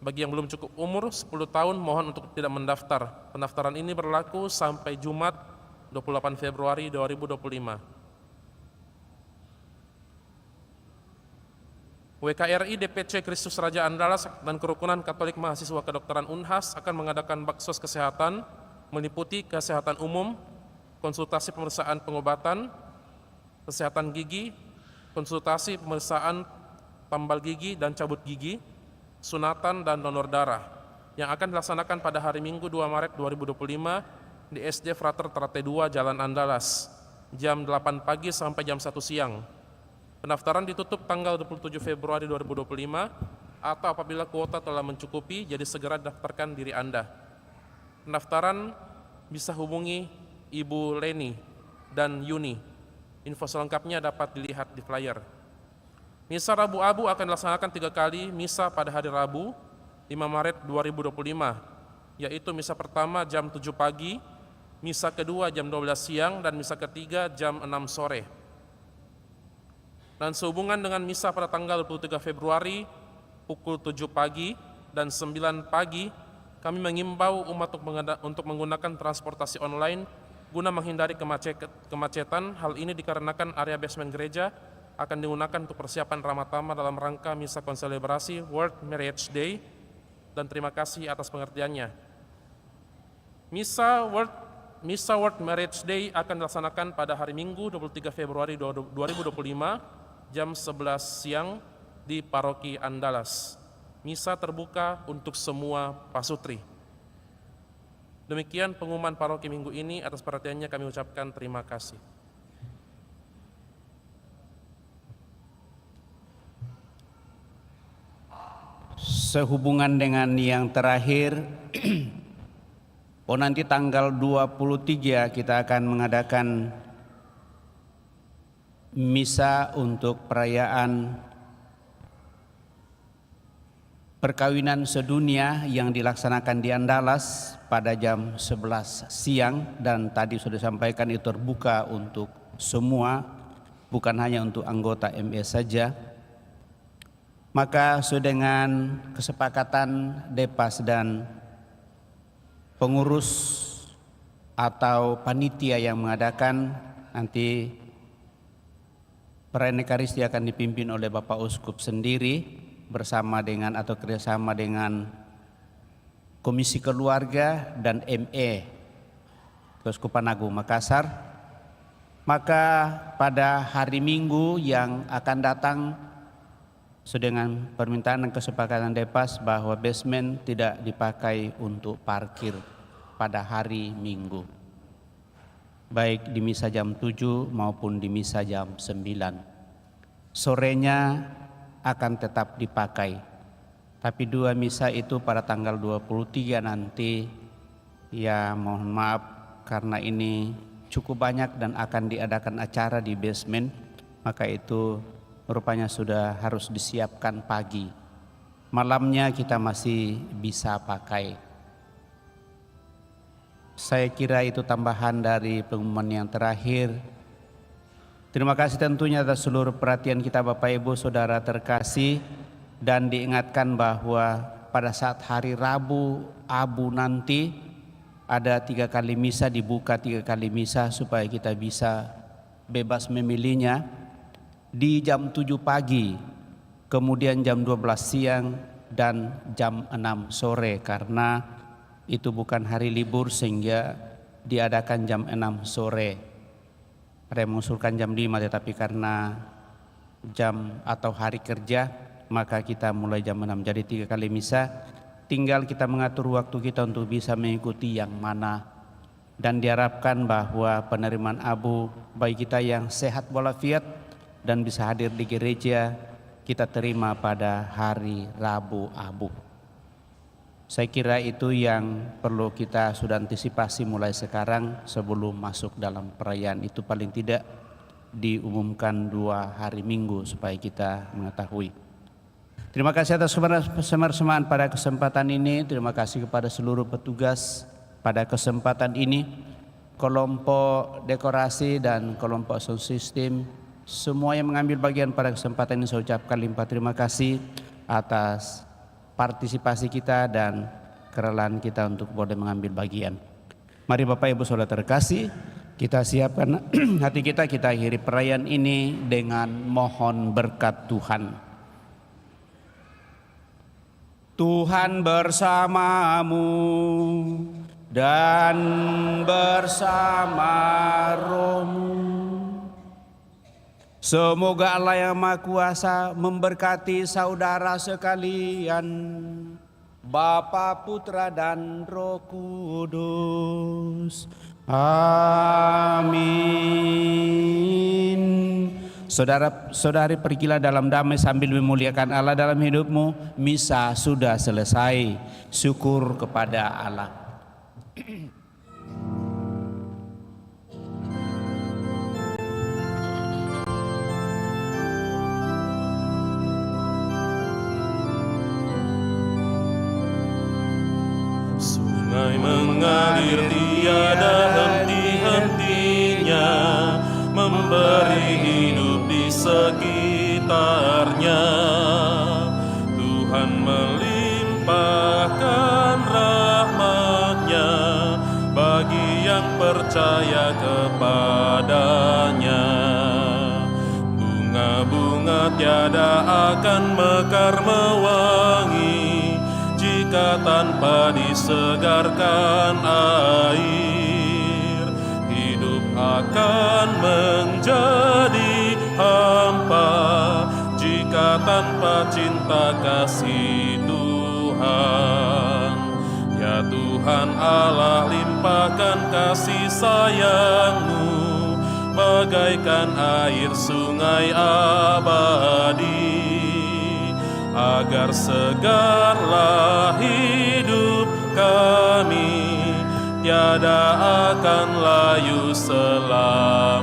Bagi yang belum cukup umur 10 tahun mohon untuk tidak mendaftar. Pendaftaran ini berlaku sampai Jumat 28 Februari 2025. WKRI DPC Kristus Raja Andalas dan Kerukunan Katolik Mahasiswa Kedokteran Unhas akan mengadakan baksos kesehatan meliputi kesehatan umum, konsultasi pemeriksaan pengobatan, kesehatan gigi, konsultasi pemeriksaan tambal gigi dan cabut gigi, sunatan dan donor darah yang akan dilaksanakan pada hari Minggu 2 Maret 2025 di SD Frater Trate 2 Jalan Andalas jam 8 pagi sampai jam 1 siang. Pendaftaran ditutup tanggal 27 Februari 2025 atau apabila kuota telah mencukupi, jadi segera daftarkan diri Anda. Pendaftaran bisa hubungi Ibu Leni dan Yuni. Info selengkapnya dapat dilihat di flyer. Misa Rabu Abu akan dilaksanakan 3 kali misa pada hari Rabu 5 Maret 2025, yaitu misa pertama jam 7 pagi, misa kedua jam 12 siang, dan misa ketiga jam 6 sore. Dan sehubungan dengan misa pada tanggal 23 Februari pukul 7 pagi dan 9 pagi, kami mengimbau umat untuk menggunakan transportasi online guna menghindari kemacetan. Hal ini dikarenakan area basement gereja akan digunakan untuk persiapan Ramatama dalam rangka misa konselebrasi World Marriage Day, dan terima kasih atas pengertiannya. Misa World Marriage Day akan dilaksanakan pada hari Minggu 23 Februari 2025 jam 11 siang di Paroki Andalas. Misa terbuka untuk semua pasutri. Demikian pengumuman paroki minggu ini. Atas perhatiannya kami ucapkan terima kasih. Sehubungan dengan yang terakhir, nanti tanggal 23 kita akan mengadakan misa untuk perayaan perkawinan sedunia yang dilaksanakan di Andalas pada jam 11 siang, dan tadi sudah disampaikan itu terbuka untuk semua, bukan hanya untuk anggota ME saja. Maka sesuai dengan kesepakatan Depas dan pengurus atau panitia yang mengadakan, nanti perayaan Ekaristi akan dipimpin oleh Bapak Uskup sendiri bersama dengan atau kerjasama dengan Komisi Keluarga dan ME Keuskupan Agung Makassar. Maka pada hari Minggu yang akan datang, sesuai dengan permintaan dan kesepakatan Depas bahwa basement tidak dipakai untuk parkir pada hari Minggu, baik di misa jam 7 maupun di misa jam 9. Sorenya akan tetap dipakai, tapi 2 misa itu pada tanggal 23 nanti, ya mohon maaf karena ini cukup banyak dan akan diadakan acara di basement, maka itu rupanya sudah harus disiapkan pagi. Malamnya kita masih bisa pakai. Saya kira itu tambahan dari pengumuman yang terakhir. Terima kasih tentunya atas seluruh perhatian kita Bapak Ibu Saudara terkasih, dan diingatkan bahwa pada saat hari Rabu Abu nanti ada 3 kali misa, dibuka 3 kali misa supaya kita bisa bebas memilihnya di jam 7 pagi, kemudian jam 12 siang dan jam 6 sore, karena itu bukan hari libur sehingga diadakan jam 6 sore. Ada yang mengusulkan jam 5, tetapi karena jam atau hari kerja maka kita mulai jam 6. Jadi 3 kali misa, tinggal kita mengatur waktu kita untuk bisa mengikuti yang mana. Dan diharapkan bahwa penerimaan abu bagi kita yang sehat walafiat dan bisa hadir di gereja, kita terima pada hari Rabu Abu. Saya kira itu yang perlu kita sudah antisipasi mulai sekarang sebelum masuk dalam perayaan itu, paling tidak diumumkan 2 hari Minggu supaya kita mengetahui. Terima kasih atas kebersamaan pada kesempatan ini. Terima kasih kepada seluruh petugas pada kesempatan ini, kelompok dekorasi dan kelompok sound system, semua yang mengambil bagian pada kesempatan ini saya ucapkan limpah terima kasih atas partisipasi kita dan kerelaan kita untuk boleh mengambil bagian. Mari Bapak Ibu Saudara terkasih, kita siapkan hati kita akhiri perayaan ini dengan mohon berkat Tuhan. Tuhan bersamamu dan bersama rohmu. Semoga Allah yang Maha Kuasa memberkati saudara sekalian, Bapa, Putra, dan Roh Kudus. Amin. Saudara-saudari, pergilah dalam damai sambil memuliakan Allah dalam hidupmu. Misa sudah selesai. Syukur kepada Allah. Sungai mengalir tiada henti-hentinya, memberi hidup di sekitarnya. Tuhan melimpahkan rahmat-Nya bagi yang percaya kepadanya. Bunga-bunga tiada akan mekar mewangi jika tanpa disegarkan air. Hidup akan menjadi hampa jika tanpa cinta kasih Tuhan. Ya Tuhan Allah, limpahkan kasih sayang-Mu bagaikan air sungai abadi, agar segarlah hidup kami, tiada akan layu selamanya.